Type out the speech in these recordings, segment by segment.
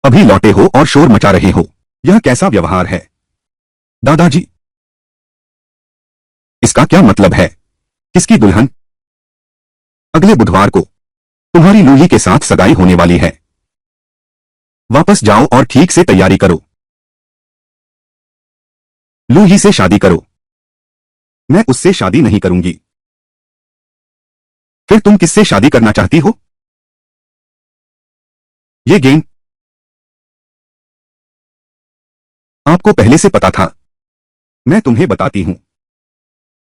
अभी लौटे हो और शोर मचा रहे हो। यह कैसा व्यवहार है? दादाजी, इसका क्या मतलब है? किसकी दुल्हन? अगले बुधवार को तुम्हारी लूही के साथ सगाई होने वाली है। वापस जाओ और ठीक से तैयारी करो। लूही से शादी करो। मैं उससे शादी नहीं करूंगी। फिर तुम किससे शादी करना चाहती हो? ये गेम आपको पहले से पता था। मैं तुम्हें बताती हूं,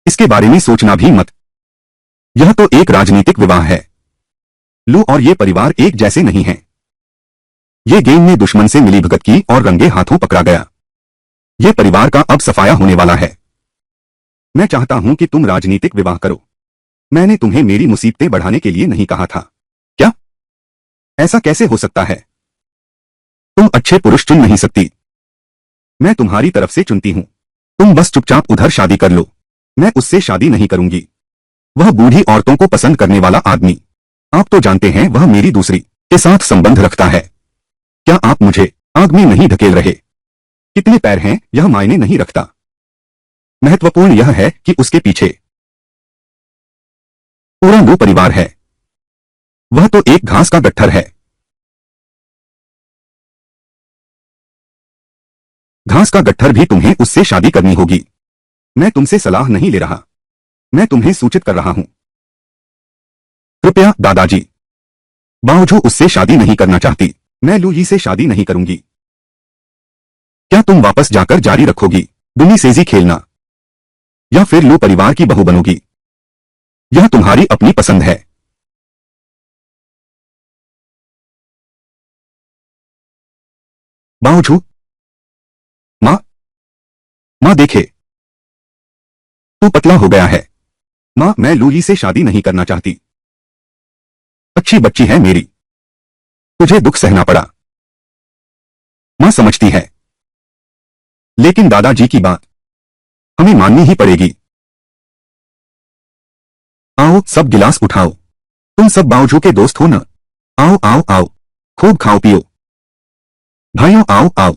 इसके बारे में सोचना भी मत। यह तो एक राजनीतिक विवाह है। लू और ये परिवार एक जैसे नहीं हैं। ये गेम में दुश्मन से मिलीभगत की और रंगे हाथों पकड़ा गया। ये परिवार का अब सफाया होने वाला है। मैं चाहता हूं कि तुम राजनीतिक विवाह करो। मैंने तुम्हें मेरी मुसीबतें बढ़ाने के लिए नहीं कहा था। क्या? ऐसा कैसे हो सकता है? तुम अच्छे पुरुष चुन नहीं सकती। मैं तुम्हारी तरफ से चुनती हूं। तुम बस चुपचाप उधर शादी कर लो। मैं उससे शादी नहीं करूंगी। वह बूढ़ी औरतों को पसंद करने वाला आदमी। आप तो जानते हैं वह मेरी दूसरी के साथ संबंध रखता है। क्या आप मुझे आग में नहीं ढकेल रहे? कितने पैर हैं यह मायने नहीं रखता। महत्वपूर्ण यह है कि उसके पीछे पूरा लू परिवार है। वह तो एक घास का गट्ठर है। घास का गट्ठर भी तुम्हें उससे शादी करनी होगी। मैं तुमसे सलाह नहीं ले रहा। मैं तुम्हें सूचित कर रहा हूं। कृपया दादाजी। बावजूद उससे शादी नहीं करना चाहती। मैं लूही से शादी नहीं करूंगी। क्या तुम वापस जाकर जारी रखोगी दुनी सेजी खेलना, या फिर लू परिवार की बहू बनोगी? यह तुम्हारी अपनी पसंद है। बावजूद माँ, माँ देखे, तू पतला हो गया है। माँ, मैं लूही से शादी नहीं करना चाहती। अच्छी बच्ची है मेरी। तुझे दुख सहना पड़ा। माँ समझती है, लेकिन दादाजी की बात हमें माननी ही पड़ेगी। आओ सब गिलास उठाओ। तुम सब बावजू के दोस्त हो ना? आओ आओ आओ, खूब खाओ पियो। भाइयों आओ आओ।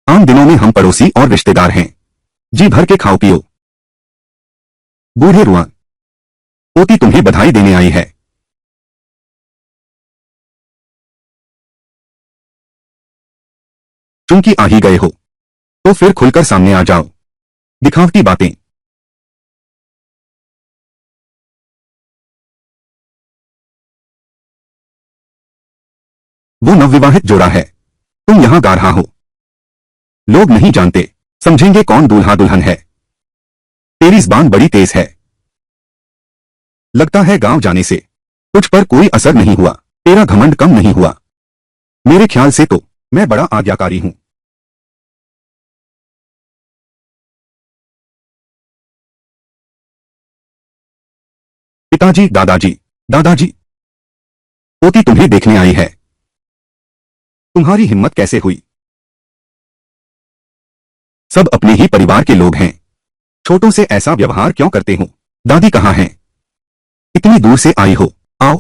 आम दिनों में हम पड़ोसी और रिश्तेदार हैं। जी भर के खाओ पियो। बूढ़े रुआन, पोती तुम्हें बधाई देने आई है। चूंकि आ ही गए हो तो फिर खुलकर सामने आ जाओ। दिखावटी बातें। वो नवविवाहित जोड़ा है। तुम यहां गा रहा हो। लोग नहीं जानते, समझेंगे कौन दूल्हा दुल्हन है। तेरी ज़बान बड़ी तेज है। लगता है गांव जाने से तुझ पर कोई असर नहीं हुआ। तेरा घमंड कम नहीं हुआ। मेरे ख्याल से तो मैं बड़ा आज्ञाकारी हूं। पिताजी, दादाजी, दादाजी, पोती तुम्हें देखने आई है। तुम्हारी हिम्मत कैसे हुई? सब अपने ही परिवार के लोग हैं। छोटों से ऐसा व्यवहार क्यों करते हो? दादी कहाँ हैं? इतनी दूर से आई हो। आओ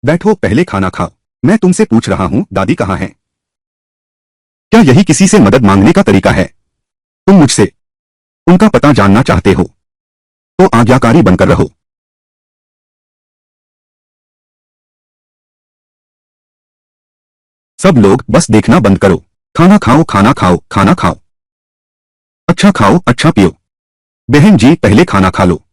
बैठो, पहले खाना खाओ। मैं तुमसे पूछ रहा हूं दादी कहाँ हैं? क्या यही किसी से मदद मांगने का तरीका है? तुम मुझसे उनका पता जानना चाहते हो तो आज्ञाकारी बनकर रहो। सब लोग बस देखना बंद करो। खाना खाओ, खाना खाओ, खाना खाओ। अच्छा खाओ, अच्छा पियो। बहन जी पहले खाना खा लो।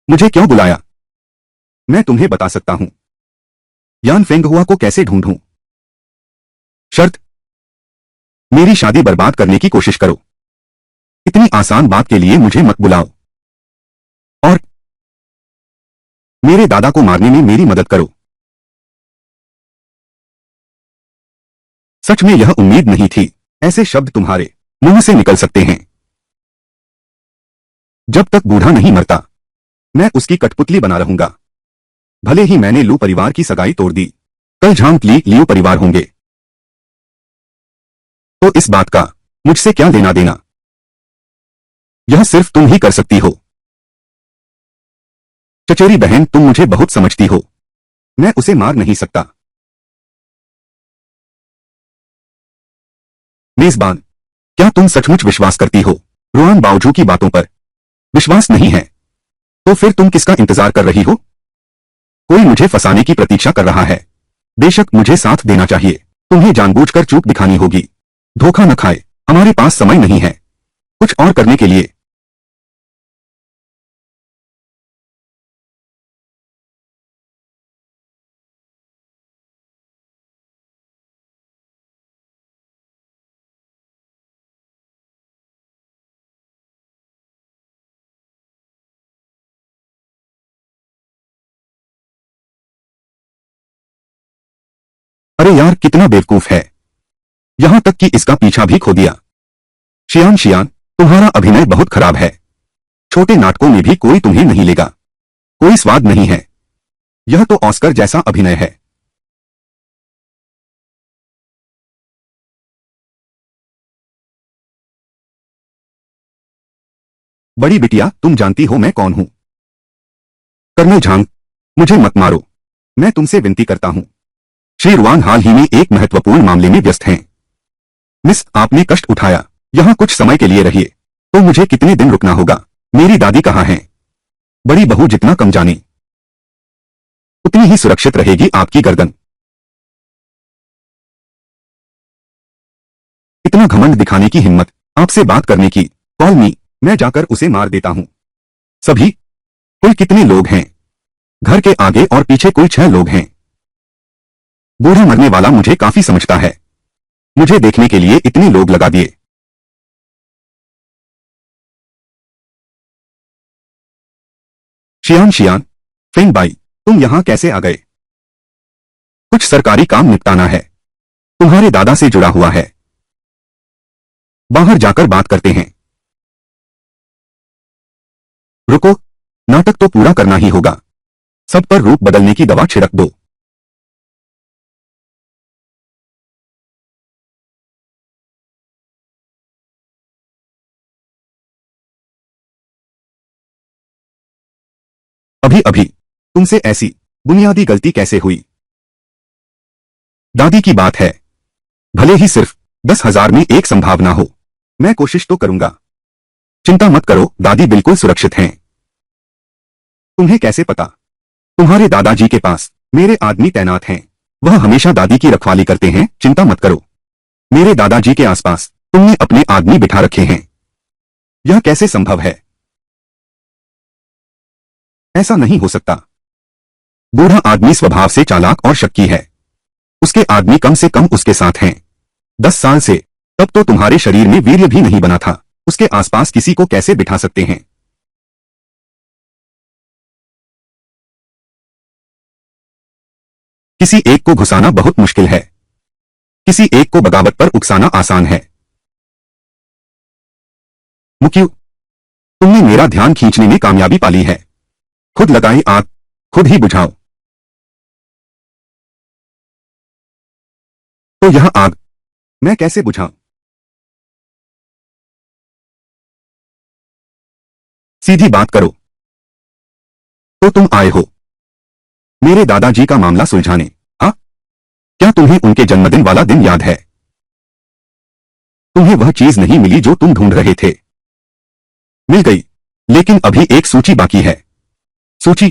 मुझे क्यों बुलाया? मैं तुम्हें बता सकता हूं। यान फेंगहुआ को कैसे ढूंढूं। शर्त, मेरी शादी बर्बाद करने की कोशिश करो। इतनी आसान बात के लिए मुझे मत बुलाओ। और मेरे दादा को मारने में मेरी मदद करो। सच में यह उम्मीद नहीं थी। ऐसे शब्द तुम्हारे मुंह से निकल सकते हैं। जब तक बूढ़ा नहीं मरता मैं उसकी कठपुतली बना रहूंगा। भले ही मैंने लू परिवार की सगाई तोड़ दी, कल झांग ली लियो परिवार होंगे, तो इस बात का मुझसे क्या लेना देना? यह सिर्फ तुम ही कर सकती हो। चचेरी बहन, तुम मुझे बहुत समझती हो, मैं उसे मार नहीं सकता। मेजबान, क्या तुम सचमुच विश्वास करती हो रुआन बाओजू की बातों पर? विश्वास नहीं है तो फिर तुम किसका इंतजार कर रही हो? कोई मुझे फंसाने की प्रतीक्षा कर रहा है। बेशक मुझे साथ देना चाहिए, तुम्हें जानबूझकर चूक दिखानी होगी। धोखा न खाए, हमारे पास समय नहीं है कुछ और करने के लिए। अरे यार, कितना बेवकूफ है, यहां तक कि इसका पीछा भी खो दिया। शियान शियान, तुम्हारा अभिनय बहुत खराब है। छोटे नाटकों में भी कोई तुम्हें नहीं लेगा, कोई स्वाद नहीं है। यह तो ऑस्कर जैसा अभिनय है। बड़ी बिटिया, तुम जानती हो मैं कौन हूं? कर्नल झांग, मुझे मत मारो, मैं तुमसे विनती करता हूं। श्री रुआन हाल ही में एक महत्वपूर्ण मामले में व्यस्त हैं। मिस, आपने कष्ट उठाया, यहां कुछ समय के लिए रहिए। तो मुझे कितने दिन रुकना होगा? मेरी दादी कहाँ है? बड़ी बहू जितना कम जाने, उतनी ही सुरक्षित रहेगी आपकी गर्दन। इतना घमंड दिखाने की हिम्मत, आपसे बात करने की। कॉल मी, मैं जाकर उसे मार देता हूं। सभी? कुल कितने लोग हैं? घर के आगे और पीछे कुल 6 लोग हैं। बूढ़ा मरने वाला मुझे काफी समझता है, मुझे देखने के लिए इतने लोग लगा दिए। शियान शियान, फेंग बाई, तुम यहां कैसे आ गए? कुछ सरकारी काम निपटाना है, तुम्हारे दादा से जुड़ा हुआ है। बाहर जाकर बात करते हैं। रुको, नाटक तो पूरा करना ही होगा। सब पर रूप बदलने की दवा छिड़क दो। अभी अभी तुमसे ऐसी बुनियादी गलती कैसे हुई? दादी की बात है, भले ही सिर्फ 10,000 में एक संभावना हो, मैं कोशिश तो करूंगा। चिंता मत करो, दादी बिल्कुल सुरक्षित हैं। तुम्हें कैसे पता? तुम्हारे दादाजी के पास मेरे आदमी तैनात हैं, वह हमेशा दादी की रखवाली करते हैं। चिंता मत करो, मेरे दादाजी के आसपास तुमने अपने आदमी बिठा रखे हैं। यह कैसे संभव है? ऐसा नहीं हो सकता। बूढ़ा आदमी स्वभाव से चालाक और शक्की है, उसके आदमी कम से कम उसके साथ हैं 10 साल से। तब तो तुम्हारे शरीर में वीर्य भी नहीं बना था, उसके आसपास किसी को कैसे बिठा सकते हैं? किसी एक को घुसाना बहुत मुश्किल है, किसी एक को बगावत पर उकसाना आसान है। मुक्यू, तुमने मेरा ध्यान खींचने में कामयाबी पाली है। खुद लगाई आग, खुद ही बुझाओ। तो यह आग मैं कैसे बुझाऊं? सीधी बात करो। तो तुम आए हो मेरे दादाजी का मामला सुलझाने? हाँ? क्या तुम्हें उनके जन्मदिन वाला दिन याद है? तुम्हें वह चीज नहीं मिली जो तुम ढूंढ रहे थे। मिल गई, लेकिन अभी एक सूची बाकी है। सूची?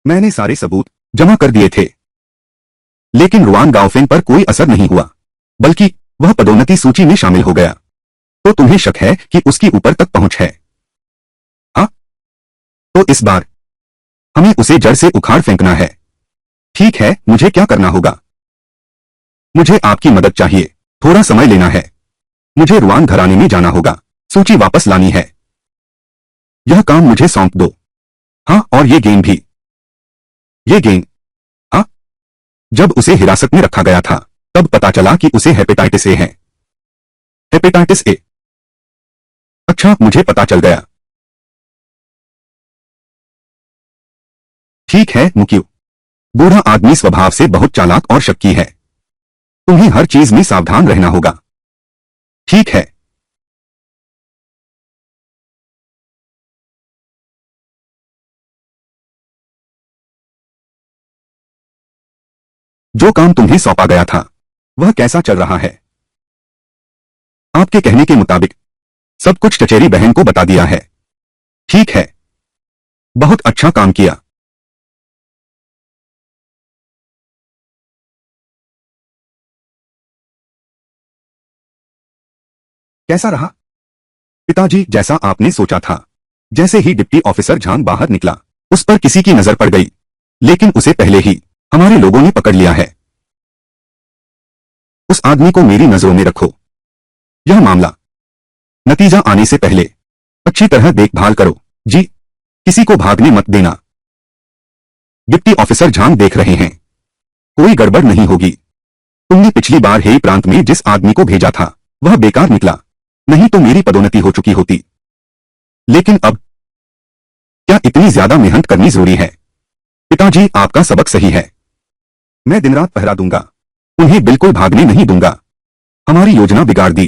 मैंने सारे सबूत जमा कर दिए थे, लेकिन रुआन गाओफेन पर कोई असर नहीं हुआ, बल्कि वह पदोन्नति सूची में शामिल हो गया। तो तुम्हें शक है कि उसकी ऊपर तक पहुंच है? हाँ? तो इस बार हमें उसे जड़ से उखाड़ फेंकना है। ठीक है, मुझे क्या करना होगा? मुझे आपकी मदद चाहिए, थोड़ा समय लेना है। मुझे रुआन घराने में जाना होगा, सूची वापस लानी है। यह काम मुझे सौंप दो। हाँ, और ये गेंद भी। ये गेंद? हाँ। जब उसे हिरासत में रखा गया था, तब पता चला कि उसे हेपेटाइटिस ए है। Hepatitis A? अच्छा, मुझे पता चल गया। ठीक है मुक्यू, बूढ़ा आदमी स्वभाव से बहुत चालाक और शक्की है। तुम्हें हर चीज में सावधान रहना होगा। ठीक है। जो काम तुम्हें सौंपा गया था वह कैसा चल रहा है? आपके कहने के मुताबिक सब कुछ चचेरी बहन को बता दिया है। ठीक है, बहुत अच्छा काम किया। कैसा रहा? पिताजी, जैसा आपने सोचा था। जैसे ही डिप्टी ऑफिसर झांग बाहर निकला, उस पर किसी की नजर पड़ गई, लेकिन उसे पहले ही हमारे लोगों ने पकड़ लिया है। उस आदमी को मेरी नजरों में रखो। यह मामला नतीजा आने से पहले अच्छी तरह देखभाल करो। जी, किसी को भागने मत देना। डिप्टी ऑफिसर झांग देख रहे हैं, कोई गड़बड़ नहीं होगी। तुमने पिछली बार हेई प्रांत में जिस आदमी को भेजा था वह बेकार निकला, नहीं तो मेरी पदोन्नति हो चुकी होती। लेकिन अब क्या इतनी ज्यादा मेहनत करनी जरूरी है? पिताजी, आपका सबक सही है। मैं दिन रात पहरा दूंगा, उन्हें बिल्कुल भागने नहीं दूंगा। हमारी योजना बिगाड़ दी।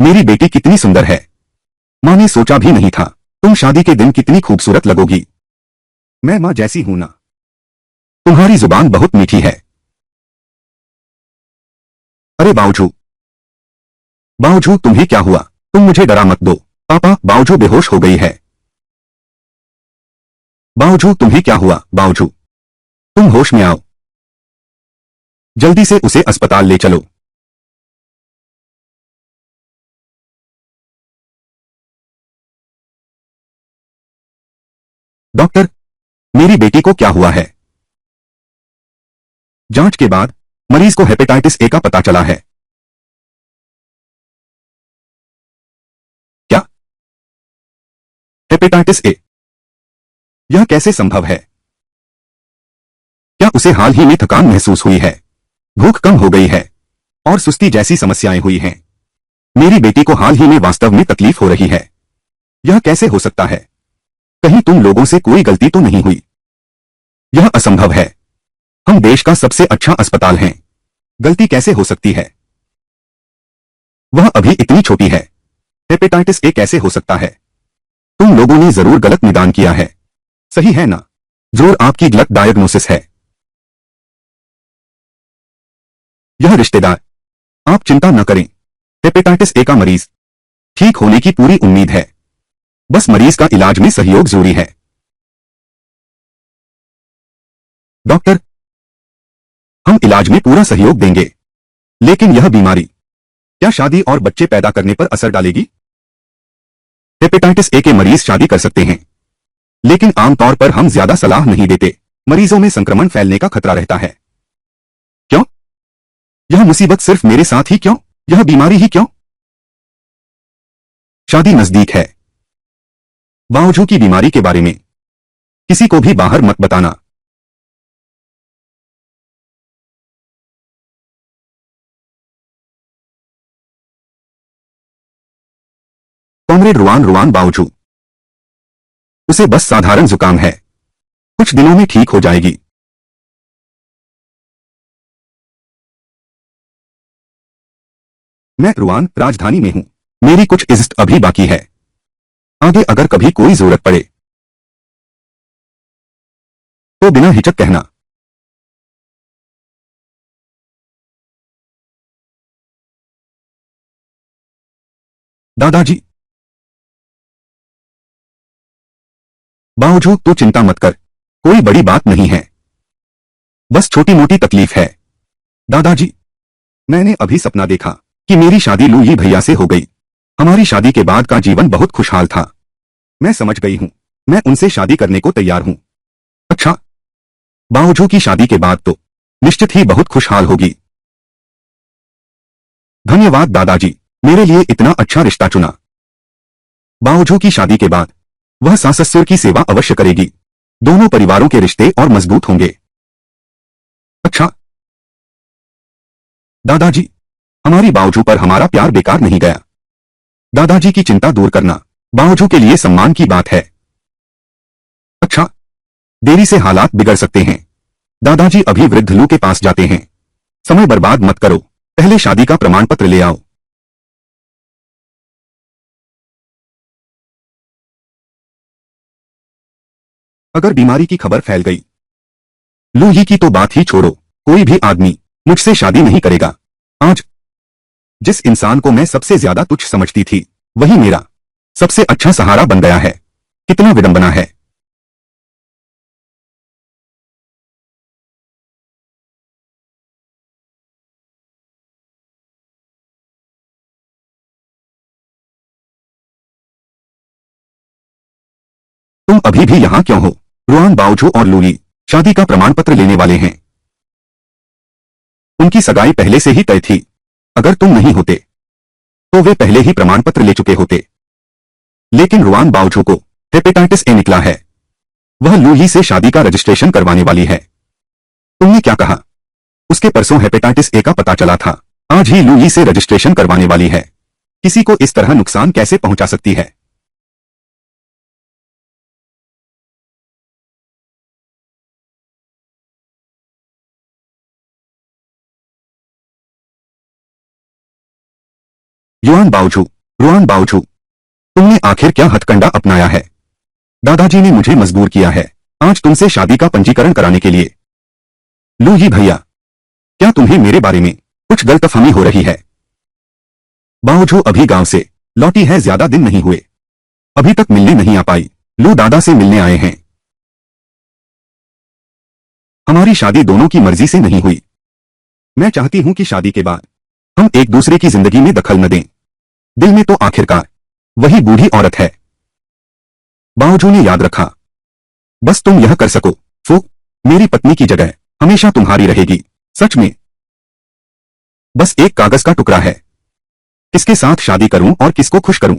मेरी बेटी कितनी सुंदर है, मां ने सोचा भी नहीं था। तुम शादी के दिन कितनी खूबसूरत लगोगी। मैं मां जैसी हूं ना? तुम्हारी जुबान बहुत मीठी है। अरे बाऊजू, बाऊजू तुम्हें क्या हुआ? तुम मुझे डरा मत दो। पापा, बाऊजू बेहोश हो गई है। बाऊजू तुम्हें क्या हुआ? बाऊजू, तुम होश में आओ। जल्दी से उसे अस्पताल ले चलो। डॉक्टर, मेरी बेटी को क्या हुआ है? जांच के बाद मरीज को हेपेटाइटिस ए का पता चला है। क्या? Hepatitis A? यह कैसे संभव है? क्या उसे हाल ही में थकान महसूस हुई है, भूख कम हो गई है और सुस्ती जैसी समस्याएं हुई हैं? मेरी बेटी को हाल ही में वास्तव में तकलीफ हो रही है। यह कैसे हो सकता है? कहीं तुम लोगों से कोई गलती तो नहीं हुई? यह असंभव है। हम देश का सबसे अच्छा अस्पताल हैं। गलती कैसे हो सकती है? वह अभी इतनी छोटी है। हेपेटाइटिस ए कैसे हो सकता है? तुम लोगों ने जरूर गलत निदान किया है। सही है ना? जोर आपकी गलत डायग्नोसिस है। यह रिश्तेदार, आप चिंता न करें। हेपेटाइटिस ए का मरीज ठीक होने की पूरी उम्मीद है। बस मरीज का इलाज में सहयोग जरूरी है। डॉक्टर, हम इलाज में पूरा सहयोग देंगे, लेकिन यह बीमारी क्या शादी और बच्चे पैदा करने पर असर डालेगी? हेपेटाइटिस ए के मरीज शादी कर सकते हैं, लेकिन आमतौर पर हम ज्यादा सलाह नहीं देते। मरीजों में संक्रमण फैलने का खतरा रहता है। क्यों? यह मुसीबत सिर्फ मेरे साथ ही क्यों? यह बीमारी ही क्यों? शादी नजदीक है। बावजू की बीमारी के बारे में किसी को भी बाहर मत बताना। कॉमरेड रुआन रुआन बावजू, उसे बस साधारण जुकाम है, कुछ दिनों में ठीक हो जाएगी। मैं रुआन राजधानी में हूं। मेरी कुछ इज्जत अभी बाकी है। आगे अगर कभी कोई जरूरत पड़े तो बिना हिचक कहना। दादाजी, बावजूद तो चिंता मत कर, कोई बड़ी बात नहीं है, बस छोटी मोटी तकलीफ है। दादाजी, मैंने अभी सपना देखा कि मेरी शादी लुई भैया से हो गई। हमारी शादी के बाद का जीवन बहुत खुशहाल था। मैं समझ गई हूं, मैं उनसे शादी करने को तैयार हूं। अच्छा, बावजू की शादी के बाद तो निश्चित ही बहुत खुशहाल होगी। धन्यवाद दादाजी, मेरे लिए इतना अच्छा रिश्ता चुना। बावजू की शादी के बाद वह सास ससुर की सेवा अवश्य करेगी। दोनों परिवारों के रिश्ते और मजबूत होंगे। अच्छा दादाजी, हमारी बावजू पर हमारा प्यार बेकार नहीं गया। दादाजी की चिंता दूर करना बावजू के लिए सम्मान की बात है। अच्छा, देरी से हालात बिगड़ सकते हैं। दादाजी अभी वृद्ध लू के पास जाते हैं। समय बर्बाद मत करो, पहले शादी का प्रमाण पत्र ले आओ। अगर बीमारी की खबर फैल गई, लू ही की तो बात ही छोड़ो, कोई भी आदमी मुझसे शादी नहीं करेगा। आज जिस इंसान को मैं सबसे ज्यादा तुच्छ समझती थी, वही मेरा सबसे अच्छा सहारा बन गया है। कितना विडंबना है। तुम अभी भी यहां क्यों हो? रुआन बाओजू और लूई शादी का प्रमाण पत्र लेने वाले हैं। उनकी सगाई पहले से ही तय थी। अगर तुम नहीं होते तो वे पहले ही प्रमाण पत्र ले चुके होते। लेकिन रुआन बाओजू को हेपेटाइटिस ए निकला है। वह लूई से शादी का रजिस्ट्रेशन करवाने वाली है। तुमने क्या कहा? उसके परसों हेपेटाइटिस ए का पता चला था। आज ही लूई से रजिस्ट्रेशन करवाने वाली है। किसी को इस तरह नुकसान कैसे पहुंचा सकती है? युआन बाओजू, रुआन बाओजू, तुमने आखिर क्या हथकंडा अपनाया है? दादाजी ने मुझे मजबूर किया है आज तुमसे शादी का पंजीकरण कराने के लिए। लूई भैया, क्या तुम्हें मेरे बारे में कुछ गलतफहमी हो रही है? बाओजू अभी गांव से लौटी है, ज्यादा दिन नहीं हुए, अभी तक मिलने नहीं आ पाई। लू दादा से मिलने आए हैं। हमारी शादी दोनों की मर्जी से नहीं हुई। मैं चाहती हूं कि शादी के बाद हम एक दूसरे की जिंदगी में दखल न दें। दिल में तो आखिरकार वही बूढ़ी औरत है। बाओजू ने याद रखा, बस तुम यह कर सको, फू, मेरी पत्नी की जगह हमेशा तुम्हारी रहेगी। सच में बस एक कागज का टुकड़ा है। किसके साथ शादी करूं और किसको खुश करूं,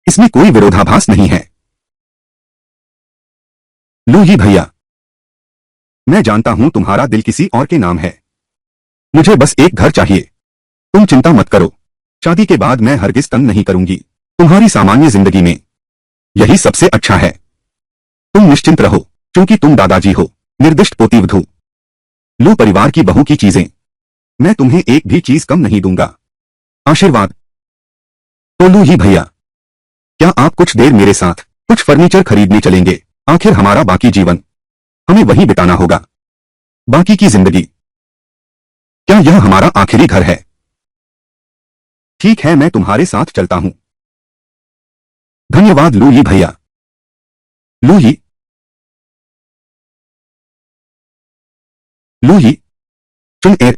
इसमें कोई विरोधाभास नहीं है। लूई भैया, मैं जानता हूं तुम्हारा दिल किसी और के नाम है। मुझे बस एक घर चाहिए। तुम चिंता मत करो, शादी के बाद मैं हरगिज तंग नहीं करूंगी। तुम्हारी सामान्य जिंदगी में यही सबसे अच्छा है। तुम निश्चिंत रहो, क्योंकि तुम दादाजी हो, निर्दिष्ट पोतीवधू। लू परिवार की बहू की चीजें मैं तुम्हें एक भी चीज कम नहीं दूंगा। आशीर्वाद। तो लू ही भैया, क्या आप कुछ देर मेरे साथ कुछ फर्नीचर खरीदने चलेंगे? आखिर हमारा बाकी जीवन हमें वहीं बिताना होगा। बाकी की जिंदगी, क्या यह हमारा आखिरी घर है? ठीक है, मैं तुम्हारे साथ चलता हूं। धन्यवाद लूई भैया। लूई, लूई, चुन एर,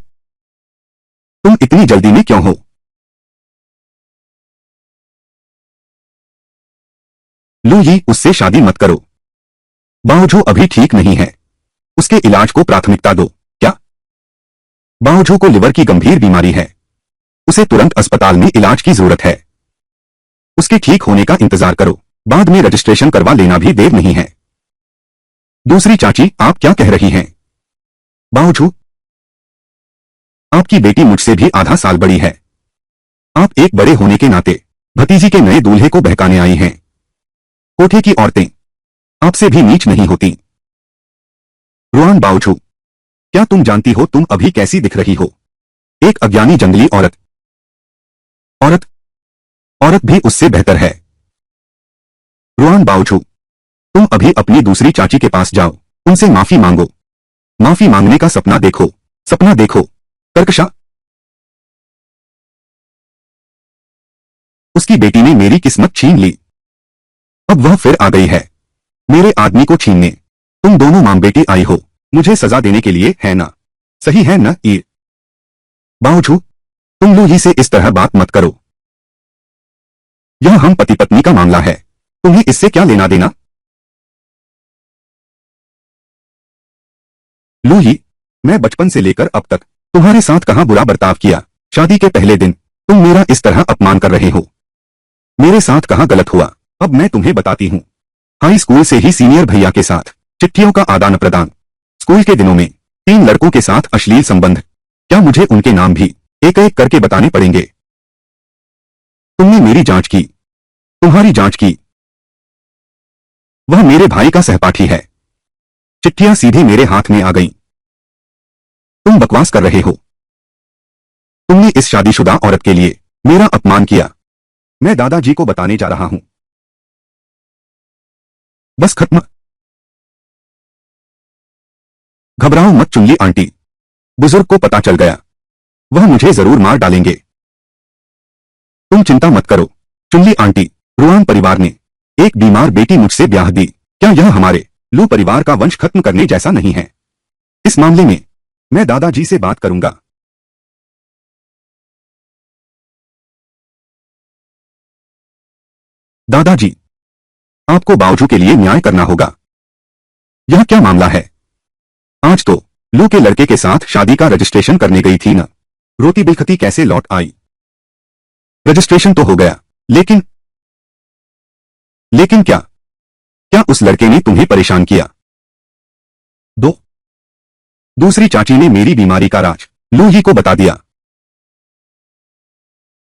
तुम इतनी जल्दी में क्यों हो? लूई, उससे शादी मत करो। बाओजू अभी ठीक नहीं है, उसके इलाज को प्राथमिकता दो। क्या? बाओजू को लिवर की गंभीर बीमारी है, उसे तुरंत अस्पताल में इलाज की जरूरत है। उसके ठीक होने का इंतजार करो, बाद में रजिस्ट्रेशन करवा लेना भी देर नहीं है। दूसरी चाची, आप क्या कह रही हैं? बाओजू, आपकी बेटी मुझसे भी आधा साल बड़ी है। आप एक बड़े होने के नाते भतीजी के नए दूल्हे को बहकाने आई हैं। कोठे की औरतें आपसे भी नीच नहीं होती। रुआन बाओजू, क्या तुम जानती हो तुम अभी कैसी दिख रही हो? एक अज्ञानी जंगली औरत। औरत, औरत भी उससे बेहतर है। रुआन बाओजू, तुम अभी अपनी दूसरी चाची के पास जाओ, उनसे माफी मांगो। माफी मांगने का सपना देखो, सपना देखो। कर्कशा, उसकी बेटी ने मेरी किस्मत छीन ली, अब वह फिर आ गई है मेरे आदमी को छीनने। तुम दोनों मां बेटी आई हो मुझे सजा देने के लिए, है ना? सही है न ईर? बाओजू, तुम लूही से इस तरह बात मत करो। यह हम पति पत्नी का मामला है, तुम्हें इससे क्या लेना देना? लूही, मैं बचपन से लेकर अब तक तुम्हारे साथ कहां बुरा बर्ताव किया? शादी के पहले दिन तुम मेरा इस तरह अपमान कर रहे हो। मेरे साथ कहां गलत हुआ? अब मैं तुम्हें बताती हूं। हाई स्कूल से ही सीनियर भैया के साथ चिट्ठियों का आदान प्रदान, स्कूल के दिनों में 3 लड़कों के साथ अश्लील संबंध। क्या मुझे उनके नाम भी एक एक करके बताने पड़ेंगे? तुमने मेरी जांच की, तुम्हारी जांच की। वह मेरे भाई का सहपाठी है। चिट्ठियां सीधे मेरे हाथ में आ गईं। तुम बकवास कर रहे हो। तुमने इस शादीशुदा औरत के लिए मेरा अपमान किया। मैं दादाजी को बताने जा रहा हूं। बस खत्म। घबराओ मत चुनली आंटी। बुजुर्ग को पता चल गया, वह मुझे जरूर मार डालेंगे। तुम चिंता मत करो चुनली आंटी। रुआन परिवार ने एक बीमार बेटी मुझसे ब्याह दी। क्या यह हमारे लू परिवार का वंश खत्म करने जैसा नहीं है? इस मामले में मैं दादाजी से बात करूंगा। दादाजी, आपको बावजू के लिए न्याय करना होगा। यह क्या मामला है? आज तो लू के लड़के के साथ शादी का रजिस्ट्रेशन करने गई थी न। रोती बिलखती कैसे लौट आई? रजिस्ट्रेशन तो हो गया, लेकिन लेकिन क्या क्या उस लड़के ने तुम्हें परेशान किया? दो दूसरी चाची ने मेरी बीमारी का राज लू ही को बता दिया।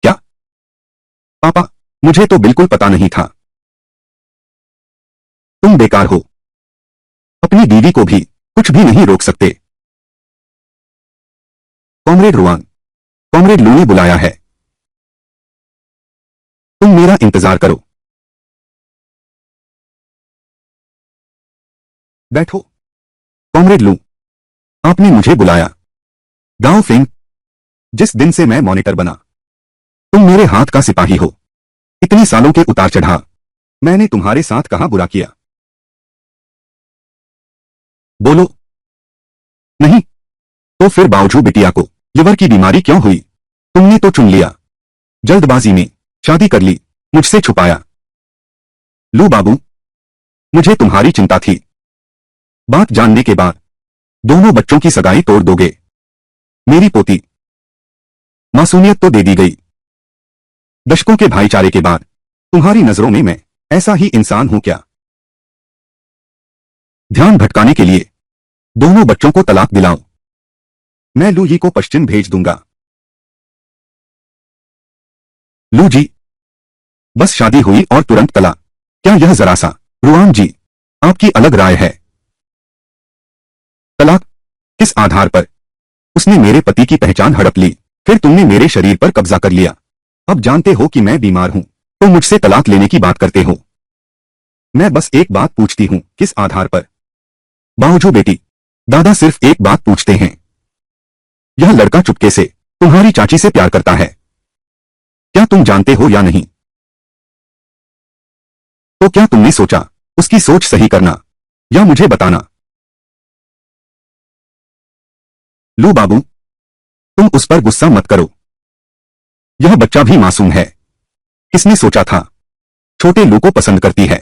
क्या? पापा, मुझे तो बिल्कुल पता नहीं था। तुम बेकार हो। अपनी बीवी को भी कुछ भी नहीं रोक सकते। कॉमरेड रुआन, कॉमरेड लू ने बुलाया है। तुम मेरा इंतजार करो। बैठो। कॉमरेड लू, आपने मुझे बुलाया। गांव फेंग, जिस दिन से मैं मॉनिटर बना, तुम मेरे हाथ का सिपाही हो। इतने सालों के उतार चढ़ाव मैंने तुम्हारे साथ कहां बुरा किया? बोलो। नहीं तो फिर बावजू बिटिया को लिवर की बीमारी क्यों हुई? तुमने तो चुन लिया, जल्दबाजी में शादी कर ली, मुझसे छुपाया। लू बाबू, मुझे तुम्हारी चिंता थी। बात जानने के बाद दोनों बच्चों की सगाई तोड़ दोगे। मेरी पोती मासूमियत तो दे दी गई। दशकों के भाईचारे के बाद तुम्हारी नजरों में मैं ऐसा ही इंसान हूं क्या? ध्यान भटकाने के लिए दोनों बच्चों को तलाक दिलाओ। मैं लू ही को पश्चिम भेज दूंगा। लू जी, बस शादी हुई और तुरंत तलाक, क्या यह जरा सा? रुआन जी, आपकी अलग राय है। तलाक? किस आधार पर? उसने मेरे पति की पहचान हड़प ली, फिर तुमने मेरे शरीर पर कब्जा कर लिया। अब जानते हो कि मैं बीमार हूं तो मुझसे तलाक लेने की बात करते हो। मैं बस एक बात पूछती हूं, किस आधार पर? बावजू बेटी, दादा सिर्फ एक बात पूछते हैं। यह लड़का चुपके से तुम्हारी चाची से प्यार करता है, क्या तुम जानते हो या नहीं? तो क्या तुमने सोचा उसकी सोच सही करना या मुझे बताना? लू बाबू, तुम उस पर गुस्सा मत करो। यह बच्चा भी मासूम है। किसने सोचा था छोटे लू को पसंद करती है?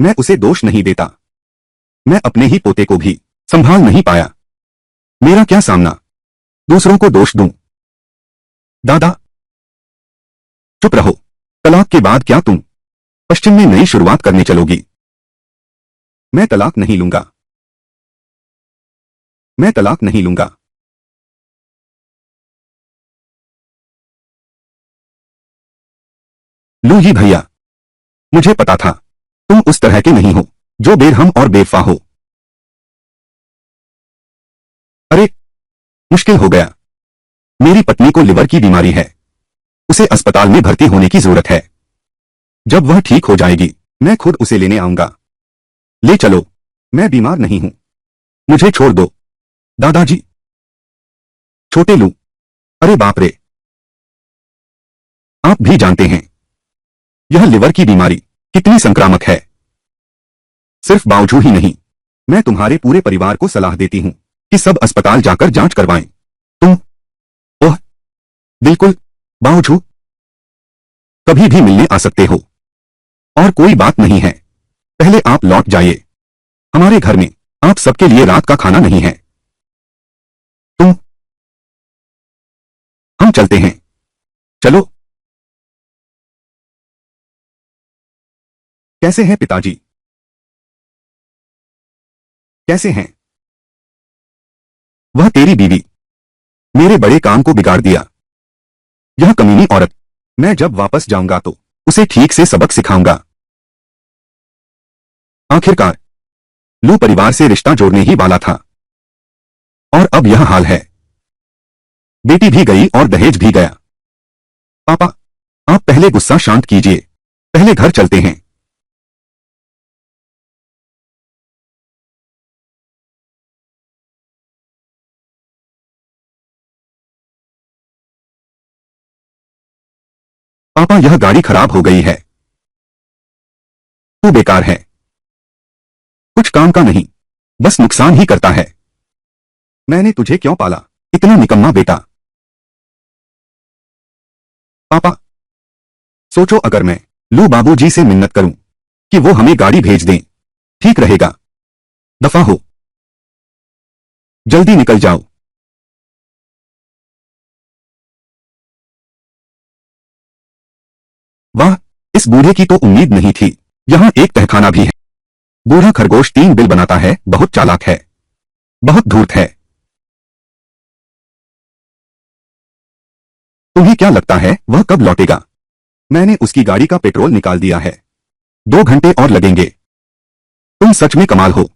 मैं उसे दोष नहीं देता। मैं अपने ही पोते को भी संभाल नहीं पाया। मेरा क्या सामना दूसरों को दोष दूं? दादा, चुप रहो। तलाक के बाद क्या तुम पश्चिम में नई शुरुआत करने चलोगी? मैं तलाक नहीं लूंगा। मैं तलाक नहीं लूंगा। लू ही भैया, मुझे पता था तुम उस तरह के नहीं हो जो बेरहम और बेवफा हो। अरे, मुश्किल हो गया। मेरी पत्नी को लिवर की बीमारी है, उसे अस्पताल में भर्ती होने की जरूरत है। जब वह ठीक हो जाएगी मैं खुद उसे लेने आऊंगा। ले चलो, मैं बीमार नहीं हूं, मुझे छोड़ दो। दादाजी। छोटे लू, अरे बाप रे, आप भी जानते हैं यह लिवर की बीमारी कितनी संक्रामक है। सिर्फ बावजू ही नहीं, मैं तुम्हारे पूरे परिवार को सलाह देती हूं कि सब अस्पताल जाकर जांच करवाएं। तुम? ओह, बिल्कुल, बावजू कभी भी मिलने आ सकते हो। और कोई बात नहीं है, पहले आप लौट जाइए। हमारे घर में आप सबके लिए रात का खाना नहीं है। तुम? हम चलते हैं। चलो। कैसे हैं पिताजी? कैसे हैं? वह तेरी बीवी मेरे बड़े काम को बिगाड़ दिया। यह कमीनी औरत मैं जब वापस जाऊंगा तो उसे ठीक से सबक सिखाऊंगा। आखिरकार लू परिवार से रिश्ता जोड़ने ही वाला था, और अब यह हाल है। बेटी भी गई और दहेज भी गया। पापा, आप पहले गुस्सा शांत कीजिए, पहले घर चलते हैं। पापा, यह गाड़ी खराब हो गई है। तू बेकार है, कुछ काम का नहीं, बस नुकसान ही करता है। मैंने तुझे क्यों पाला, इतना निकम्मा बेटा। पापा, सोचो अगर मैं लू बाबूजी से मिन्नत करूं कि वो हमें गाड़ी भेज दें, ठीक रहेगा? दफा हो, जल्दी निकल जाओ। वाह, इस बूढ़े की तो उम्मीद नहीं थी। यहाँ एक तहखाना भी है। बूढ़ा खरगोश 3 बिल बनाता है, बहुत चालाक है, बहुत धूर्त है। तुम्हें क्या लगता है वह कब लौटेगा? मैंने उसकी गाड़ी का पेट्रोल निकाल दिया है, 2 घंटे और लगेंगे। तुम सच में कमाल हो।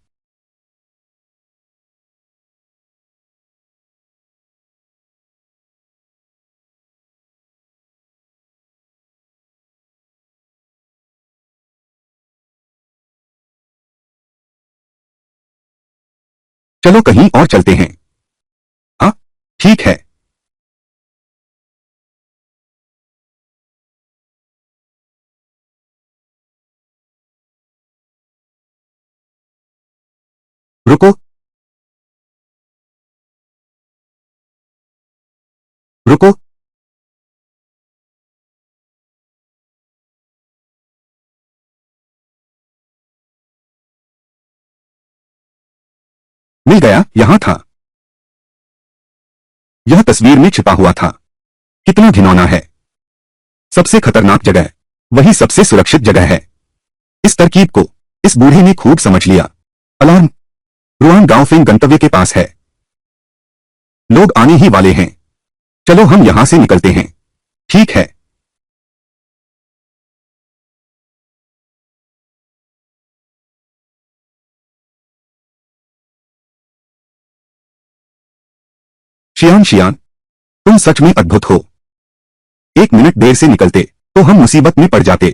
चलो कहीं और चलते हैं। हाँ, ठीक है। रुको, रुको। मिल गया, यहां था। यह तस्वीर में छिपा हुआ था। कितना घिनौना है। सबसे खतरनाक जगह वही सबसे सुरक्षित जगह है। इस तरकीब को इस बूढ़े ने खूब समझ लिया। अलार्म! रुआन गांव गंतव्य के पास है। लोग आने ही वाले हैं। चलो हम यहां से निकलते हैं। ठीक है। शियान, शियान, तुम सच में अद्भुत हो। 1 मिनट देर से निकलते तो हम मुसीबत में पड़ जाते।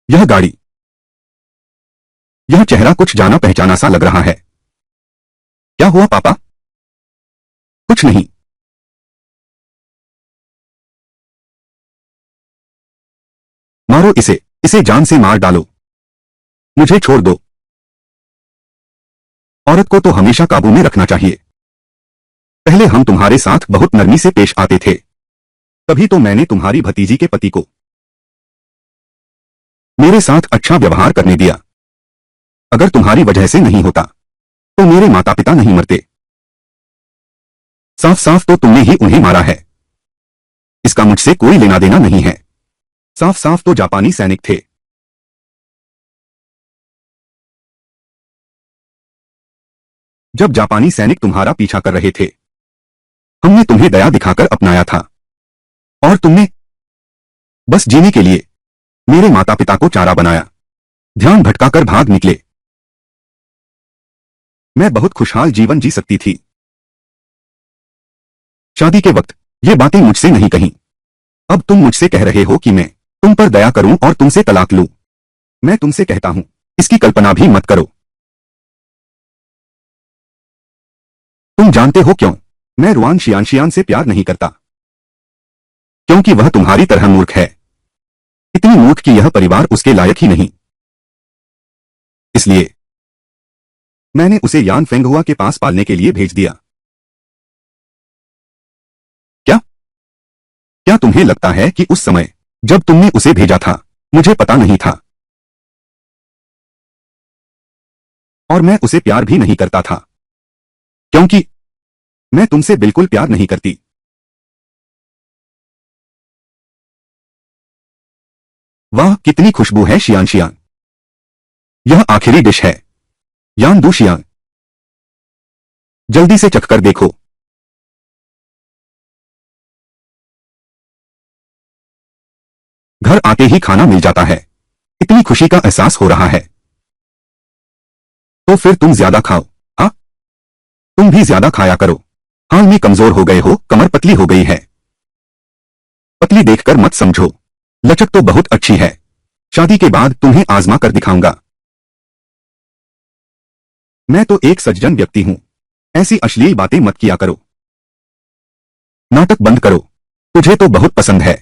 यह गाड़ी, यह चेहरा कुछ जाना पहचाना सा लग रहा है। क्या हुआ पापा? कुछ नहीं। मारो इसे, इसे जान से मार डालो। मुझे छोड़ दो। औरत को तो हमेशा काबू में रखना चाहिए। पहले हम तुम्हारे साथ बहुत नरमी से पेश आते थे, तभी तो मैंने तुम्हारी भतीजी के पति को मेरे साथ अच्छा व्यवहार करने दिया। अगर तुम्हारी वजह से नहीं होता तो मेरे माता पिता नहीं मरते। साफ साफ तो तुमने ही उन्हें मारा है। इसका मुझसे कोई लेना देना नहीं है। साफ साफ तो जापानी सैनिक थे। जब जापानी सैनिक तुम्हारा पीछा कर रहे थे, हमने तुम्हें दया दिखाकर अपनाया था, और तुमने बस जीने के लिए मेरे माता पिता को चारा बनाया, ध्यान भटकाकर भाग निकले। मैं बहुत खुशहाल जीवन जी सकती थी। शादी के वक्त ये बातें मुझसे नहीं कहीं। अब तुम मुझसे कह रहे हो कि मैं तुम पर दया करूं और तुमसे तलाक लूं। मैं तुमसे कहता हूं, इसकी कल्पना भी मत करो। तुम जानते हो क्यों मैं रुआन शियान से प्यार नहीं करता? क्योंकि वह तुम्हारी तरह मूर्ख है। इतनी मूर्ख कि यह परिवार उसके लायक ही नहीं। इसलिए मैंने उसे यान फेंगहुआ के पास पालने के लिए भेज दिया। क्या क्या तुम्हें लगता है कि उस समय जब तुमने उसे भेजा था मुझे पता नहीं था? और मैं उसे प्यार भी नहीं करता था, क्योंकि मैं तुमसे बिल्कुल प्यार नहीं करती। वाह, कितनी खुशबू है शियान, शियान। यह आखिरी डिश है। यान दू शियान। जल्दी से चखकर देखो। घर आते ही खाना मिल जाता है, इतनी खुशी का एहसास हो रहा है। तो फिर तुम ज्यादा खाओ। हाँ, तुम भी ज्यादा खाया करो। हाल में कमजोर हो गए हो, कमर पतली हो गई है। पतली देखकर मत समझो, लचक तो बहुत अच्छी है। शादी के बाद तुम्हें आजमा कर दिखाऊंगा। मैं तो एक सज्जन व्यक्ति हूं, ऐसी अश्लील बातें मत किया करो। नाटक बंद करो, तुझे तो बहुत पसंद है।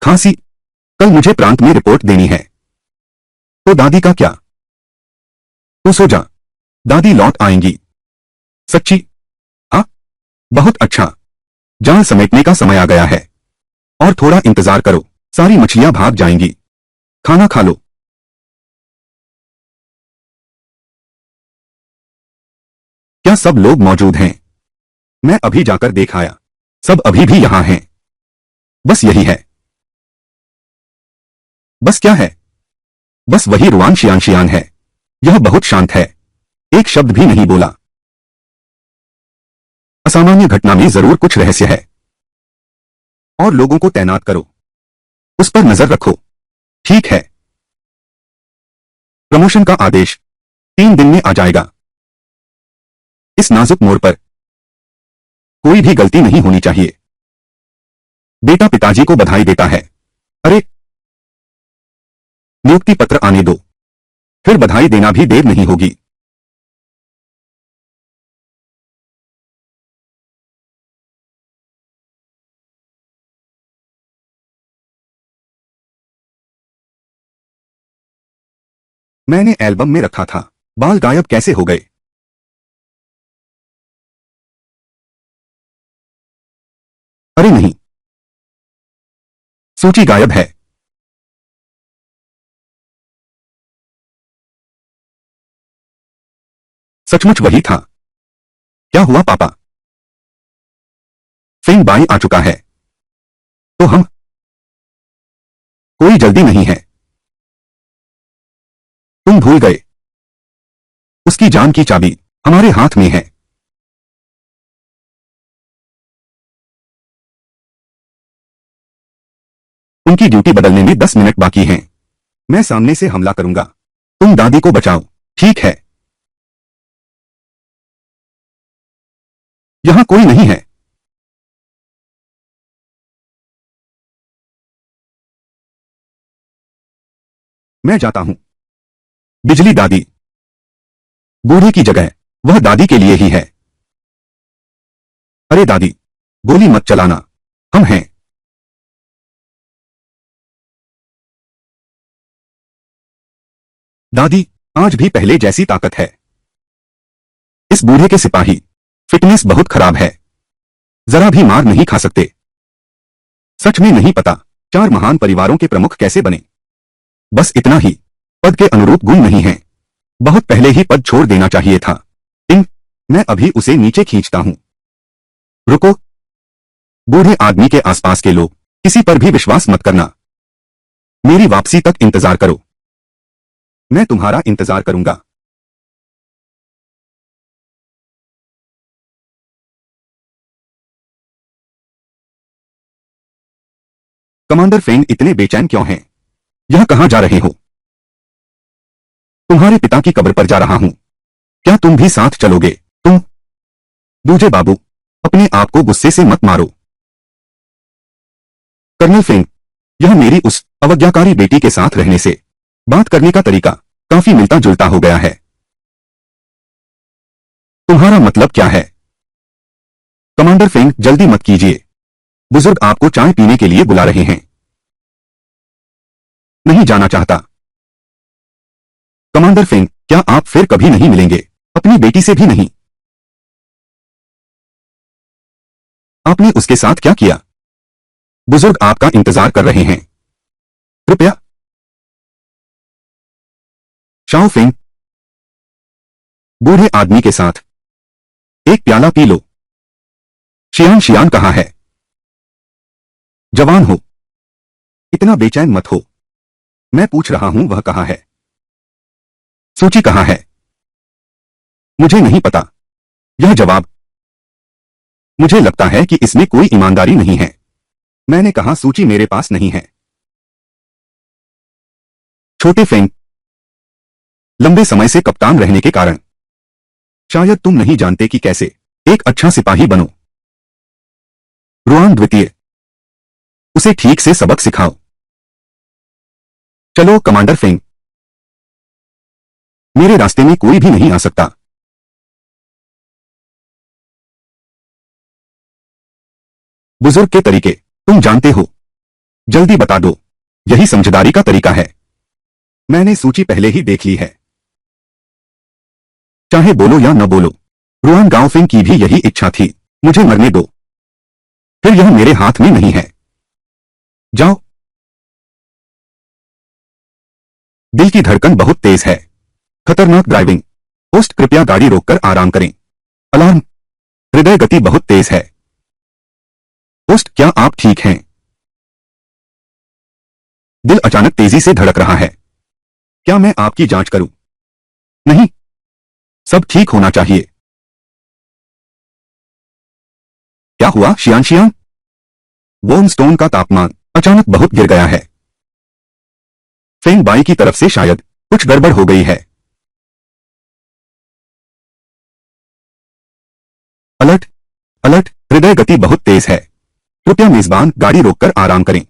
खांसी, कल मुझे प्रांत में रिपोर्ट देनी है। तो दादी का क्या? तू सो जा, दादी लौट आएंगी। सच्ची? हाँ, बहुत अच्छा। जाल समेटने का समय आ गया है। और थोड़ा इंतजार करो, सारी मछलियां भाग जाएंगी। खाना खा लो। क्या सब लोग मौजूद हैं? मैं अभी जाकर देख आया, सब अभी भी यहां हैं। बस यही है। बस क्या है? बस वही रुआन शियान शियान है। यह बहुत शांत है, एक शब्द भी नहीं बोला। असामान्य घटना में जरूर कुछ रहस्य है। और लोगों को तैनात करो, उस पर नजर रखो। ठीक है। प्रमोशन का आदेश 3 दिन में आ जाएगा। इस नाजुक मोड़ पर कोई भी गलती नहीं होनी चाहिए। बेटा पिताजी को बधाई देता है। अरे, नियुक्ति पत्र आने दो, फिर बधाई देना भी देर नहीं होगी। मैंने एल्बम में रखा था, बाल गायब कैसे हो गए? अरे नहीं, सूची गायब है। सचमुच वही था। क्या हुआ पापा? फिंग बाई आ चुका है। तो हम? कोई जल्दी नहीं है। तुम भूल गए, उसकी जान की चाबी हमारे हाथ में है। उनकी ड्यूटी बदलने में 10 मिनट बाकी हैं। मैं सामने से हमला करूंगा, तुम दादी को बचाओ। ठीक है। यहां कोई नहीं है। मैं जाता हूं। बिजली दादी, बूढ़े की जगह वह दादी के लिए ही है। अरे दादी, गोली मत चलाना, हम हैं। दादी, आज भी पहले जैसी ताकत है। इस बूढ़े के सिपाही, फिटनेस बहुत खराब है, जरा भी मार नहीं खा सकते। सच में नहीं पता 4 महान परिवारों के प्रमुख कैसे बने। बस इतना ही, पद के अनुरूप गुण नहीं है। बहुत पहले ही पद छोड़ देना चाहिए था। इन, मैं अभी उसे नीचे खींचता हूं। रुको, बूढ़े आदमी के आसपास के लोग किसी पर भी विश्वास मत करना। मेरी वापसी तक इंतजार करो। मैं तुम्हारा इंतजार करूंगा। कमांडर फेंग इतने बेचैन क्यों हैं? यह कहां जा रहे हो? तुम्हारे पिता की कब्र पर जा रहा हूं। क्या तुम भी साथ चलोगे? तुम? दूजे बाबू, अपने आप को गुस्से से मत मारो। कर्नल फेंग, यह मेरी उस अवज्ञाकारी बेटी के साथ रहने से बात करने का तरीका काफी मिलता जुलता हो गया है। तुम्हारा मतलब क्या है? कमांडर फेंग, जल्दी मत कीजिए, बुजुर्ग आपको चाय पीने के लिए बुला रहे हैं। नहीं जाना चाहता। कमांडर फेंग, क्या आप फिर कभी नहीं मिलेंगे? अपनी बेटी से भी नहीं? आपने उसके साथ क्या किया? बुजुर्ग आपका इंतजार कर रहे हैं, कृपया। शाओ फेंग, बूढ़े आदमी के साथ एक प्याला पी लो। शियान शियान कहाँ है? जवान हो, इतना बेचैन मत हो। मैं पूछ रहा हूं वह कहाँ है। सूची कहाँ है? मुझे नहीं पता। यह जवाब। मुझे लगता है कि इसमें कोई ईमानदारी नहीं है। मैंने कहा सूची मेरे पास नहीं है। छोटे फेंग, लंबे समय से कप्तान रहने के कारण शायद तुम नहीं जानते कि कैसे एक अच्छा सिपाही बनो। रुआन द्वितीय, उसे ठीक से सबक सिखाओ। चलो कमांडर फेंग, मेरे रास्ते में कोई भी नहीं आ सकता। बुजुर्ग के तरीके तुम जानते हो, जल्दी बता दो। यही समझदारी का तरीका है। मैंने सूची पहले ही देख ली है। चाहे बोलो या न बोलो, रुआन गाओफिंग की भी यही इच्छा थी। मुझे मरने दो, फिर यह मेरे हाथ में नहीं है। जाओ। दिल की धड़कन बहुत तेज है। खतरनाक ड्राइविंग। होस्ट कृपया गाड़ी रोककर आराम करें। अलार्म। हृदय गति बहुत तेज है। होस्ट क्या आप ठीक हैं? दिल अचानक तेजी से धड़क रहा है। क्या मैं आपकी जांच करूं? नहीं, सब ठीक होना चाहिए। क्या हुआ शियान शियान? वोर्मस्टोन का तापमान अचानक बहुत गिर गया है। फेंग बाई की तरफ से शायद कुछ गड़बड़ हो गई है। अलर्ट, अलर्ट, हृदय गति बहुत तेज है। कृपया मेजबान गाड़ी रोककर आराम करें।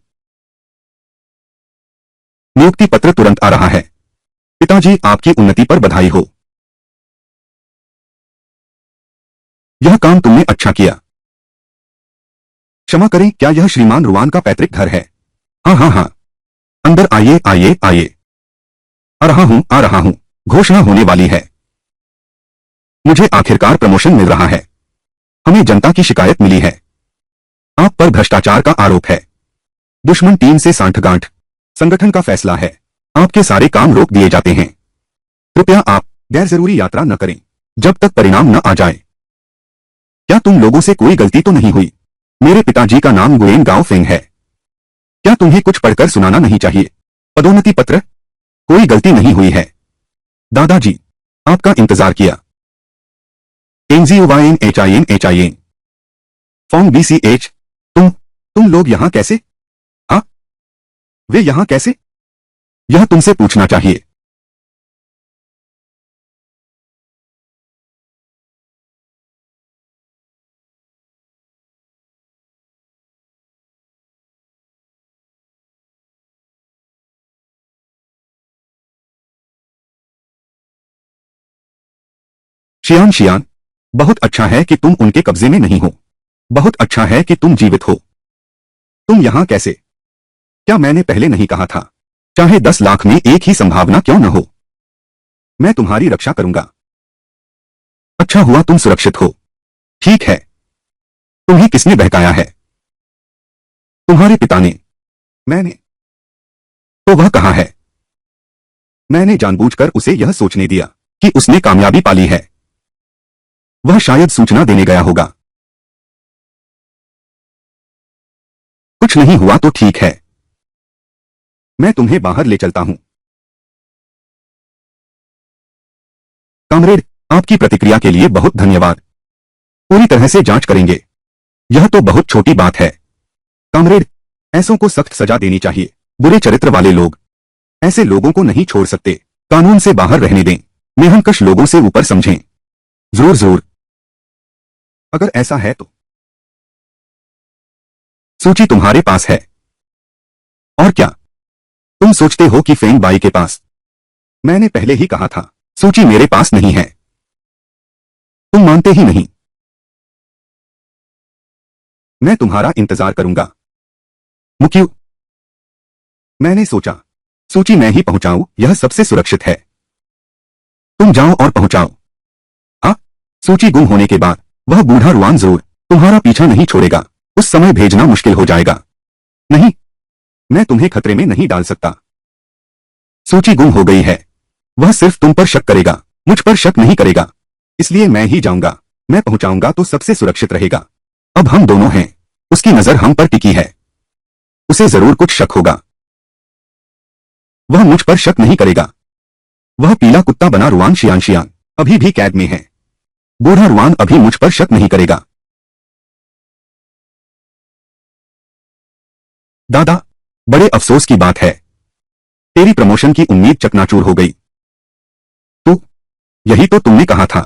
नियुक्ति पत्र तुरंत आ रहा है। पिताजी आपकी उन्नति पर बधाई हो। यह काम तुमने अच्छा किया। क्षमा करें, क्या यह श्रीमान रुआन का पैतृक घर है? हाँ हाँ हाँ, अंदर आइए आइए आइए। आ रहा हूं, घोषणा होने वाली है। मुझे आखिरकार प्रमोशन मिल रहा है। हमें जनता की शिकायत मिली है। आप पर भ्रष्टाचार का आरोप है। दुश्मन टीम से सांठगांठ। संगठन का फैसला है, आपके सारे काम रोक दिए जाते हैं। कृपया आप गैर जरूरी यात्रा न करें जब तक परिणाम न आ जाए। क्या तुम लोगों से कोई गलती तो नहीं हुई? मेरे पिताजी का नाम गुएन गाओ फेंग है। क्या तुम्हें कुछ पढ़कर सुनाना नहीं चाहिए? पदोन्नति पत्र? कोई गलती नहीं हुई है। दादाजी, आपका इंतजार किया। एनजीओवाईएन फॉर्म BCH। तुम लोग यहां कैसे? हाँ, वे यहां कैसे? यह तुमसे पूछना चाहिए। शियान शियान, बहुत अच्छा है कि तुम उनके कब्जे में नहीं हो। बहुत अच्छा है कि तुम जीवित हो। तुम यहां कैसे? क्या मैंने पहले नहीं कहा था? चाहे 10 लाख में एक ही संभावना क्यों न हो, मैं तुम्हारी रक्षा करूंगा। अच्छा हुआ तुम सुरक्षित हो। ठीक है। तुम्हें किसने बहकाया है? तुम्हारे पिता ने। मैंने? तो वह कहाँ है? मैंने जानबूझकर उसे यह सोचने दिया कि उसने कामयाबी पाली है। वह शायद सूचना देने गया होगा। कुछ नहीं हुआ तो ठीक है। मैं तुम्हें बाहर ले चलता हूं। कामरेड, आपकी प्रतिक्रिया के लिए बहुत धन्यवाद। पूरी तरह से जांच करेंगे। यह तो बहुत छोटी बात है। कामरेड, ऐसों को सख्त सजा देनी चाहिए। बुरे चरित्र वाले लोग ऐसे लोगों को नहीं छोड़ सकते। कानून से बाहर रहने दें। मेहनकश लोगों से ऊपर समझें। जरूर जरूर। अगर ऐसा है तो सूची तुम्हारे पास है। और क्या तुम सोचते हो कि फेंग बाई के पास? मैंने पहले ही कहा था, सूची मेरे पास नहीं है। तुम मानते ही नहीं। मैं तुम्हारा इंतजार करूंगा। मुक्यू। मैंने सोचा सूची मैं ही पहुंचाऊं, यह सबसे सुरक्षित है। तुम जाओ और पहुंचाओ। हाँ, सूची गुम होने के बाद वह बूढ़ा रुआन जरूर तुम्हारा पीछा नहीं छोड़ेगा। उस समय भेजना मुश्किल हो जाएगा। नहीं, मैं तुम्हें खतरे में नहीं डाल सकता। सूची गुम हो गई है। वह सिर्फ तुम पर शक करेगा, मुझ पर शक नहीं करेगा। इसलिए मैं ही जाऊंगा। मैं पहुंचाऊंगा तो सबसे सुरक्षित रहेगा। अब हम दोनों हैं। उसकी नजर हम पर टिकी है। उसे जरूर कुछ शक होगा। वह मुझ पर शक नहीं करेगा। वह पीला कुत्ता बना रुआन शियान शियान अभी भी कैद में है। बूढ़ा रुआन अभी मुझ पर शक नहीं करेगा। दादा, बड़े अफसोस की बात है, तेरी प्रमोशन की उम्मीद चकनाचूर हो गई। तू, यही तो तुमने कहा था,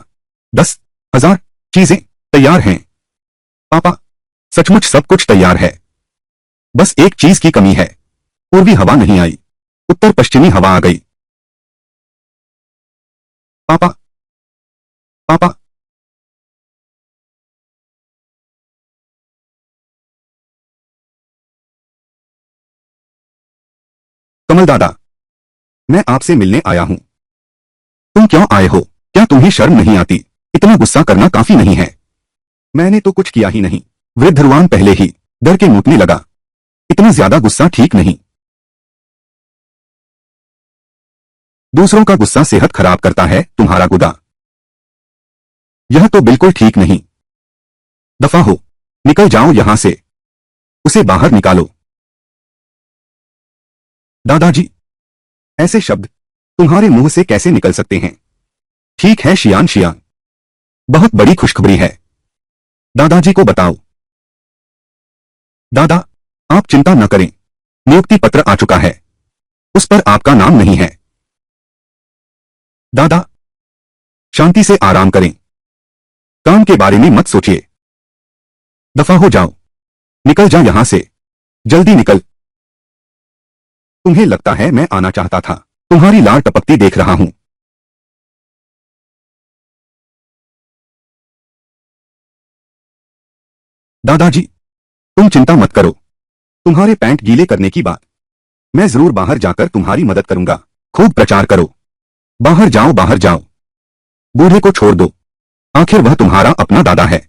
10,000 चीजें तैयार हैं। पापा, सचमुच सब कुछ तैयार है, बस एक चीज की कमी है। पूर्वी हवा नहीं आई, उत्तर पश्चिमी हवा आ गई। पापा, पापा। कमल दादा, मैं आपसे मिलने आया हूं। तुम क्यों आए हो? क्या तुम्हें शर्म नहीं आती? इतना गुस्सा करना काफी नहीं है। मैंने तो कुछ किया ही नहीं। वृद्ध रुआन पहले ही डर के मुंकने लगा। इतना ज्यादा गुस्सा ठीक नहीं। दूसरों का गुस्सा सेहत खराब करता है, तुम्हारा गुदा। यह तो बिल्कुल ठीक नहीं। दफा हो, निकल जाओ यहां से। उसे बाहर निकालो। दादाजी, ऐसे शब्द तुम्हारे मुंह से कैसे निकल सकते हैं? ठीक है शियान शियान, बहुत बड़ी खुशखबरी है। दादाजी को बताओ। दादा, आप चिंता न करें, नियुक्ति पत्र आ चुका है, उस पर आपका नाम नहीं है। दादा, शांति से आराम करें, काम के बारे में मत सोचिए। दफा हो जाओ, निकल जा यहां से, जल्दी निकल। तुम्हें लगता है मैं आना चाहता था? तुम्हारी लार टपकती देख रहा हूं। दादाजी, तुम चिंता मत करो, तुम्हारे पैंट गीले करने की बात मैं जरूर बाहर जाकर तुम्हारी मदद करूंगा। खूब प्रचार करो, बाहर जाओ बाहर जाओ। बूढ़े को छोड़ दो, आखिर वह तुम्हारा अपना दादा है।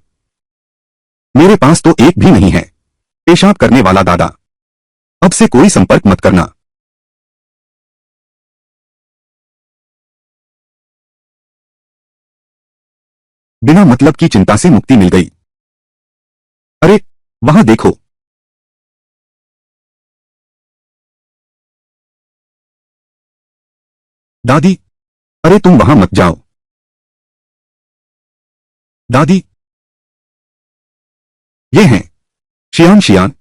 मेरे पास तो एक भी नहीं है, पेशाब करने वाला दादा। अब से कोई संपर्क मत करना। बिना मतलब की चिंता से मुक्ति मिल गई। अरे, वहां देखो। दादी, अरे तुम वहां मत जाओ। दादी, ये हैं शियान शियान।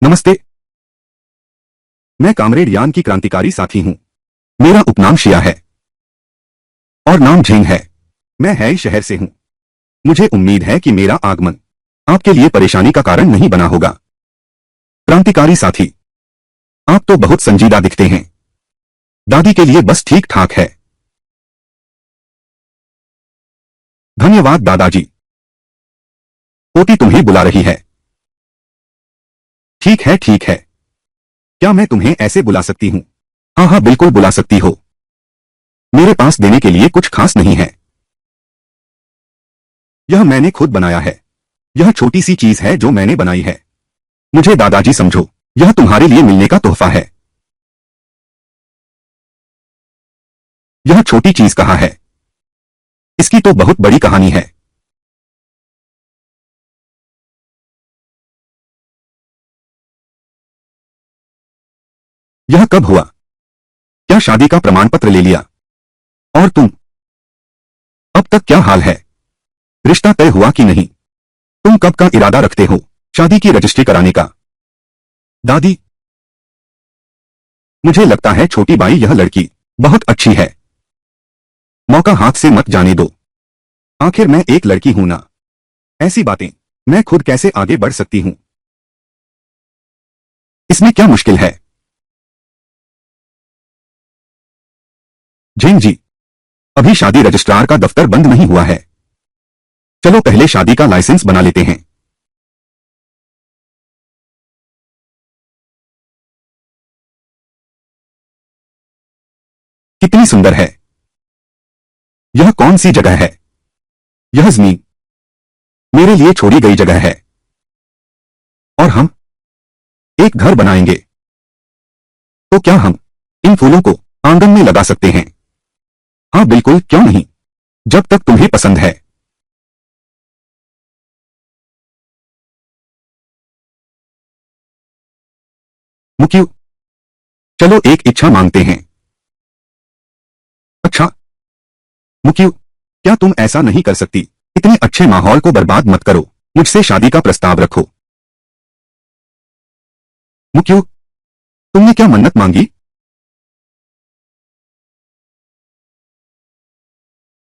नमस्ते। मैं कामरेड यान की क्रांतिकारी साथी हूं। मेरा उपनाम शिया है और नाम झेंग है। मैं है शहर से हूं। मुझे उम्मीद है कि मेरा आगमन आपके लिए परेशानी का कारण नहीं बना होगा। क्रांतिकारी साथी, आप तो बहुत संजीदा दिखते हैं। दादी के लिए बस ठीक ठाक है। धन्यवाद दादाजी। पोती तुम्हें बुला रही है। ठीक है ठीक है। क्या मैं तुम्हें ऐसे बुला सकती हूं? हाँ हाँ बिल्कुल बुला सकती हो। मेरे पास देने के लिए कुछ खास नहीं है। यह मैंने खुद बनाया है। यह छोटी सी चीज है जो मैंने बनाई है। मुझे दादाजी समझो, यह तुम्हारे लिए मिलने का तोहफा है। यह छोटी चीज कहाँ है? इसकी तो बहुत बड़ी कहानी है। यह कब हुआ? क्या शादी का प्रमाण पत्र ले लिया? और तुम, अब तक क्या हाल है? रिश्ता तय हुआ कि नहीं? तुम कब का इरादा रखते हो शादी की रजिस्ट्री कराने का? दादी, मुझे लगता है छोटी बाई यह लड़की बहुत अच्छी है। मौका हाथ से मत जाने दो। आखिर मैं एक लड़की हूं ना। ऐसी बातें मैं खुद कैसे आगे बढ़ सकती हूं? इसमें क्या मुश्किल है? झेंग जी, अभी शादी रजिस्ट्रार का दफ्तर बंद नहीं हुआ है। चलो पहले शादी का लाइसेंस बना लेते हैं। कितनी सुंदर है। यह कौन सी जगह है? यह जमीन मेरे लिए छोड़ी गई जगह है और हम एक घर बनाएंगे। तो क्या हम इन फूलों को आंगन में लगा सकते हैं? हाँ बिल्कुल, क्यों नहीं, जब तक तुम्हें पसंद है। मुक्यू, चलो एक इच्छा मांगते हैं। अच्छा मुक्यू, क्या तुम ऐसा नहीं कर सकती? इतने अच्छे माहौल को बर्बाद मत करो, मुझसे शादी का प्रस्ताव रखो। क्यों? तुमने क्या मन्नत मांगी?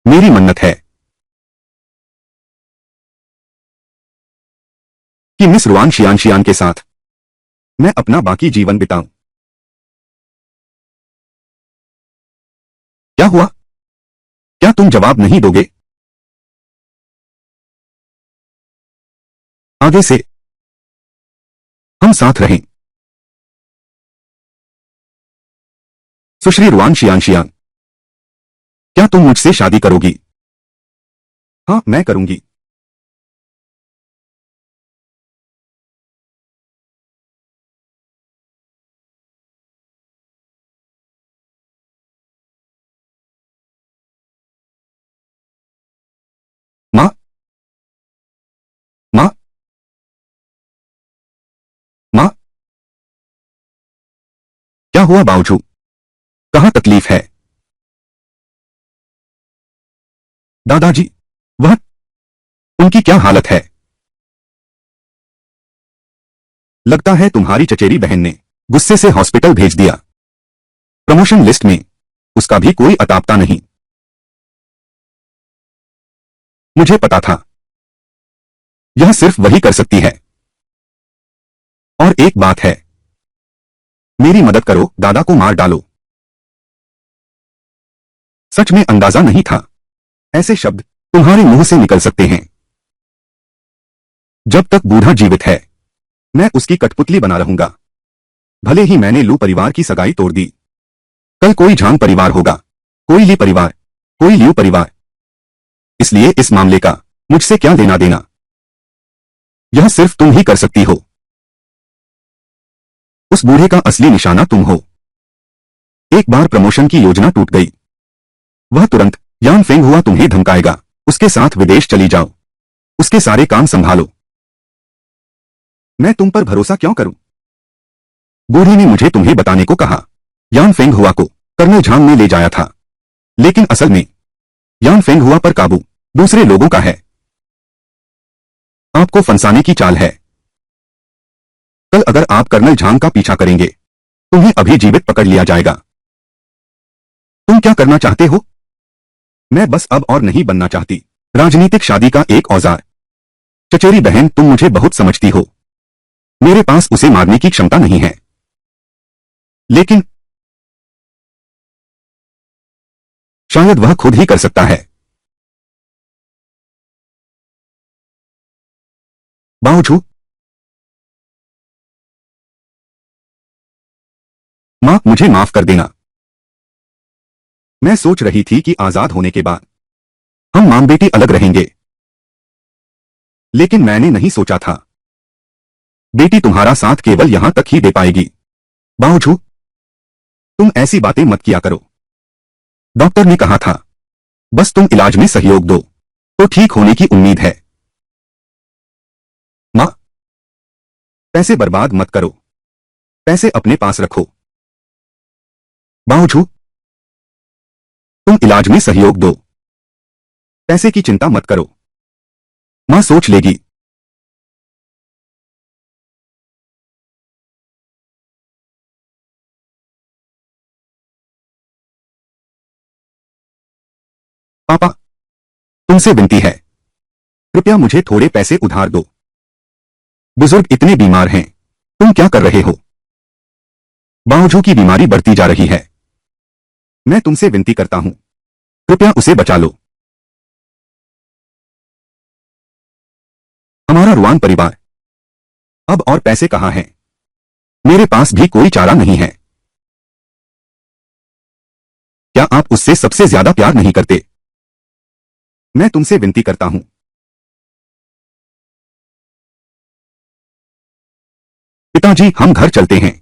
मेरी मन्नत है कि मिस रुआन शियान के साथ मैं अपना बाकी जीवन बिताऊं। क्या हुआ? क्या तुम जवाब नहीं दोगे? आगे से हम साथ रहें। सुश्री रुआन शियान, क्या तुम मुझसे शादी करोगी? हाँ, मैं करूंगी। माँ, माँ, माँ, क्या हुआ बावजू? कहाँ तकलीफ है? दादाजी, वह उनकी क्या हालत है? लगता है तुम्हारी चचेरी बहन ने गुस्से से हॉस्पिटल भेज दिया। प्रमोशन लिस्ट में उसका भी कोई अतापता नहीं। मुझे पता था यह सिर्फ वही कर सकती है। और एक बात है, मेरी मदद करो, दादा को मार डालो। सच में अंदाजा नहीं था ऐसे शब्द तुम्हारे मुंह से निकल सकते हैं। जब तक बूढ़ा जीवित है मैं उसकी कठपुतली बना रहूंगा। भले ही मैंने लू परिवार की सगाई तोड़ दी, कल कोई झांग परिवार होगा, कोई ली परिवार, कोई लियू परिवार। इसलिए इस मामले का मुझसे क्या लेना देना? यह सिर्फ तुम ही कर सकती हो। उस बूढ़े का असली निशाना तुम हो। एक बार प्रमोशन की योजना टूट गई, वह तुरंत यान फेंग हुआ तुम्हें धमकाएगा, उसके साथ विदेश चली जाओ, उसके सारे काम संभालो। मैं तुम पर भरोसा क्यों करूं? बूढ़े ने मुझे तुम्हें बताने को कहा। यान फेंग हुआ को कर्नल झांग ने ले जाया था, लेकिन असल में यान फेंग हुआ पर काबू दूसरे लोगों का है। आपको फंसाने की चाल है। कल अगर आप कर्नल झांग का पीछा करेंगे तुम्हें अभी जीवित पकड़ लिया जाएगा। तुम क्या करना चाहते हो? मैं बस अब और नहीं बनना चाहती राजनीतिक शादी का एक औजार। चचेरी बहन, तुम मुझे बहुत समझती हो। मेरे पास उसे मारने की क्षमता नहीं है, लेकिन शायद वह खुद ही कर सकता है। बावजू मां, मुझे माफ कर देना। मैं सोच रही थी कि आजाद होने के बाद हम मां बेटी अलग रहेंगे, लेकिन मैंने नहीं सोचा था बेटी तुम्हारा साथ केवल यहां तक ही दे पाएगी। बावजू तुम ऐसी बातें मत किया करो। डॉक्टर ने कहा था बस तुम इलाज में सहयोग दो तो ठीक होने की उम्मीद है। मां, पैसे बर्बाद मत करो, पैसे अपने पास रखो। बावजू तुम इलाज में सहयोग दो, पैसे की चिंता मत करो, मां सोच लेगी। पापा, तुमसे विनती है, कृपया मुझे थोड़े पैसे उधार दो। बुजुर्ग इतने बीमार हैं, तुम क्या कर रहे हो? बावजू की बीमारी बढ़ती जा रही है। मैं तुमसे विनती करता हूं, कृपया उसे बचा लो। हमारा रुआन परिवार अब और पैसे कहां हैं? मेरे पास भी कोई चारा नहीं है। क्या आप उससे सबसे ज्यादा प्यार नहीं करते? मैं तुमसे विनती करता हूं। पिताजी, हम घर चलते हैं।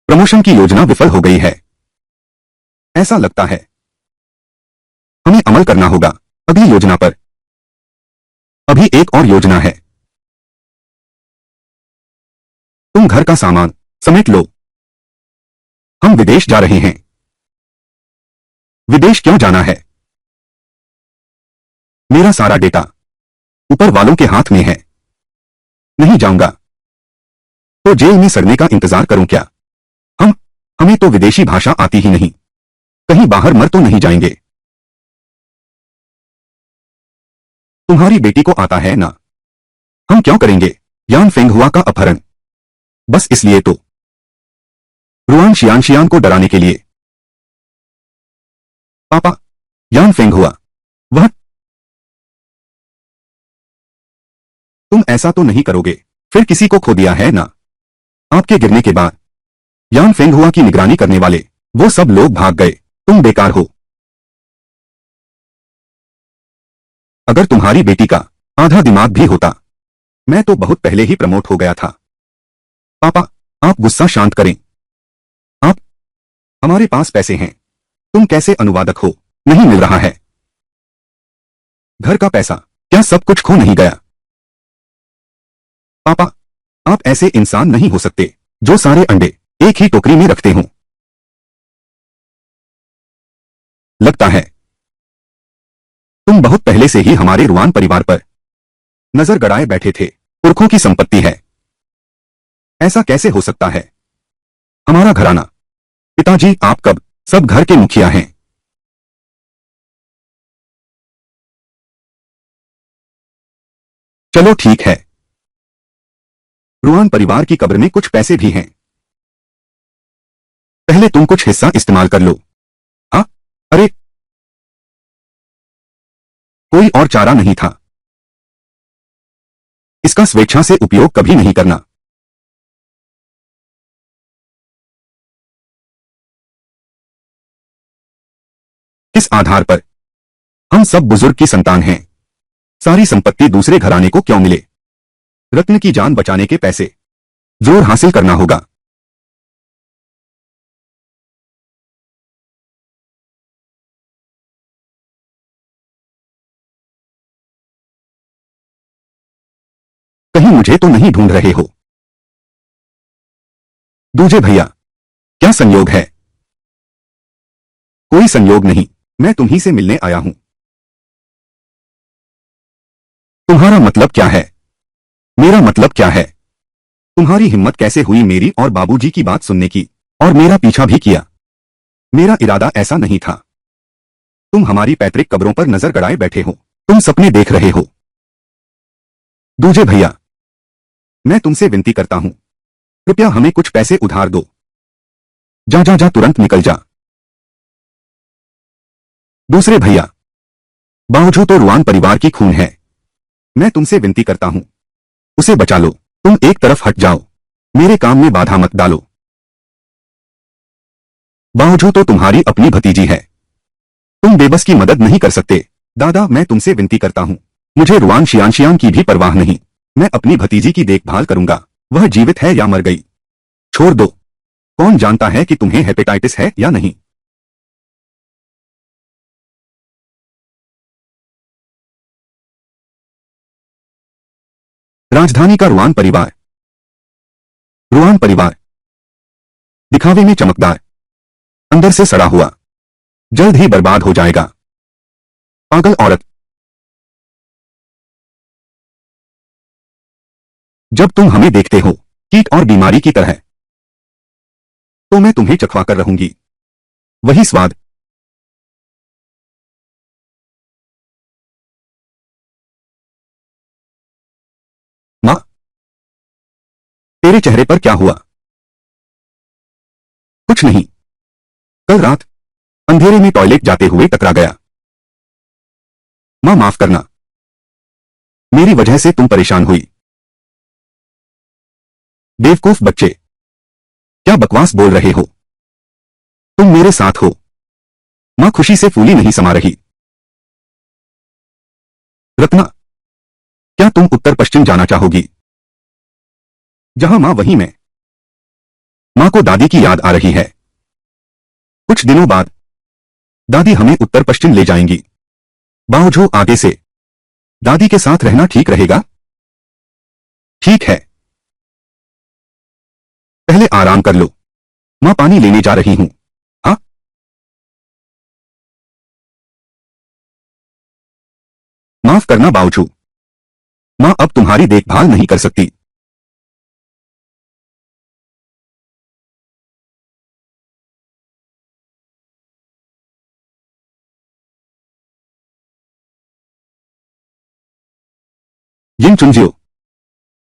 प्रमोशन की योजना विफल हो गई है। ऐसा लगता है हमें अमल करना होगा अगली योजना पर। अभी एक और योजना है। तुम घर का सामान समेट लो, हम विदेश जा रहे हैं। विदेश क्यों जाना है? मेरा सारा डेटा ऊपर वालों के हाथ में है। नहीं जाऊंगा तो जेल में सड़ने का इंतजार करूं क्या? हम हमें तो विदेशी भाषा आती ही नहीं। कहीं बाहर मर तो नहीं जाएंगे? तुम्हारी बेटी को आता है ना? हम क्यों करेंगे यान फेंगहुआ का अपहरण? बस इसलिए तो रुआन शियान को डराने के लिए। पापा, यान फेंगहुआ वह। तुम ऐसा तो नहीं करोगे? फिर किसी को खो दिया है ना? आपके गिरने के बाद यान फेंगहुआ की निगरानी करने वाले वो सब लोग भाग गए। तुम बेकार हो। अगर तुम्हारी बेटी का आधा दिमाग भी होता, मैं तो बहुत पहले ही प्रमोट हो गया था। पापा, आप गुस्सा शांत करें। आप हमारे पास पैसे हैं। तुम कैसे अनुवादक हो? नहीं मिल रहा है। घर का पैसा क्या सब कुछ खो नहीं गया? पापा, आप ऐसे इंसान नहीं हो सकते जो सारे अंडे एक ही टोकरी में रखते हों। लगता है तुम बहुत पहले से ही हमारे रुआन परिवार पर नजर गड़ाए बैठे थे। पुरखों की संपत्ति है। ऐसा कैसे हो सकता है? हमारा घराना। पिताजी, आप कब सब घर के मुखिया हैं। चलो ठीक है। रुआन परिवार की कब्र में कुछ पैसे भी हैं। पहले तुम कुछ हिस्सा इस्तेमाल कर लो। हाँ? अरे, कोई और चारा नहीं था। इसका स्वेच्छा से उपयोग कभी नहीं करना। किस आधार पर? हम सब बुजुर्ग की संतान हैं। सारी संपत्ति दूसरे घराने को क्यों मिले? रत्न की जान बचाने के पैसे जोर हासिल करना होगा। कहीं मुझे तो नहीं ढूंढ रहे हो? दूजे भैया, क्या संयोग है? कोई संयोग नहीं, मैं तुम्ही से मिलने आया हूं। तुम्हारा मतलब क्या है? मेरा मतलब क्या है? तुम्हारी हिम्मत कैसे हुई मेरी और बाबूजी की बात सुनने की, और मेरा पीछा भी किया? मेरा इरादा ऐसा नहीं था। तुम हमारी पैतृक कब्रों पर नजर गड़ाए बैठे हो। तुम सपने देख रहे हो। दूजे भैया, मैं तुमसे विनती करता हूं, कृपया हमें कुछ पैसे उधार दो। जा जा जा, तुरंत निकल जा। दूसरे भैया, बावजूद तो रुआन परिवार की खून है। मैं तुमसे विनती करता हूं, उसे बचा लो। तुम एक तरफ हट जाओ। मेरे काम में बाधा मत डालो। बावजूद तो तुम्हारी अपनी भतीजी है। तुम बेबस की मदद नहीं कर सकते। दादा, मैं तुमसे विनती करता हूं, मुझे रुआन शियान की भी परवाह नहीं। मैं अपनी भतीजी की देखभाल करूंगा। वह जीवित है या मर गई, छोड़ दो। कौन जानता है कि तुम्हें हेपेटाइटिस है या नहीं? राजधानी का रुआन परिवार दिखावे में चमकदार, अंदर से सड़ा हुआ, जल्द ही बर्बाद हो जाएगा। पागल औरत, जब तुम हमें देखते हो कीट और बीमारी की तरह, तो मैं तुम्हें चखवा कर रहूंगी वही स्वाद। मां, तेरे चेहरे पर क्या हुआ? कुछ नहीं। कल रात अंधेरे में टॉयलेट जाते हुए टकरा गया। मां, माफ करना। मेरी वजह से तुम परेशान हुई। बेवकूफ बच्चे, क्या बकवास बोल रहे हो? तुम मेरे साथ हो। मां खुशी से फूली नहीं समा रही। रत्ना, क्या तुम उत्तर पश्चिम जाना चाहोगी? जहां मां वहीं मैं। मां को दादी की याद आ रही है। कुछ दिनों बाद दादी हमें उत्तर पश्चिम ले जाएंगी। बावजूद आगे से दादी के साथ रहना ठीक रहेगा? ठीक है। पहले आराम कर लो। मां पानी लेने जा रही हूं। हाँ? करना बावजूद माँ अब तुम्हारी देखभाल नहीं कर सकती। यिन चुनजियो,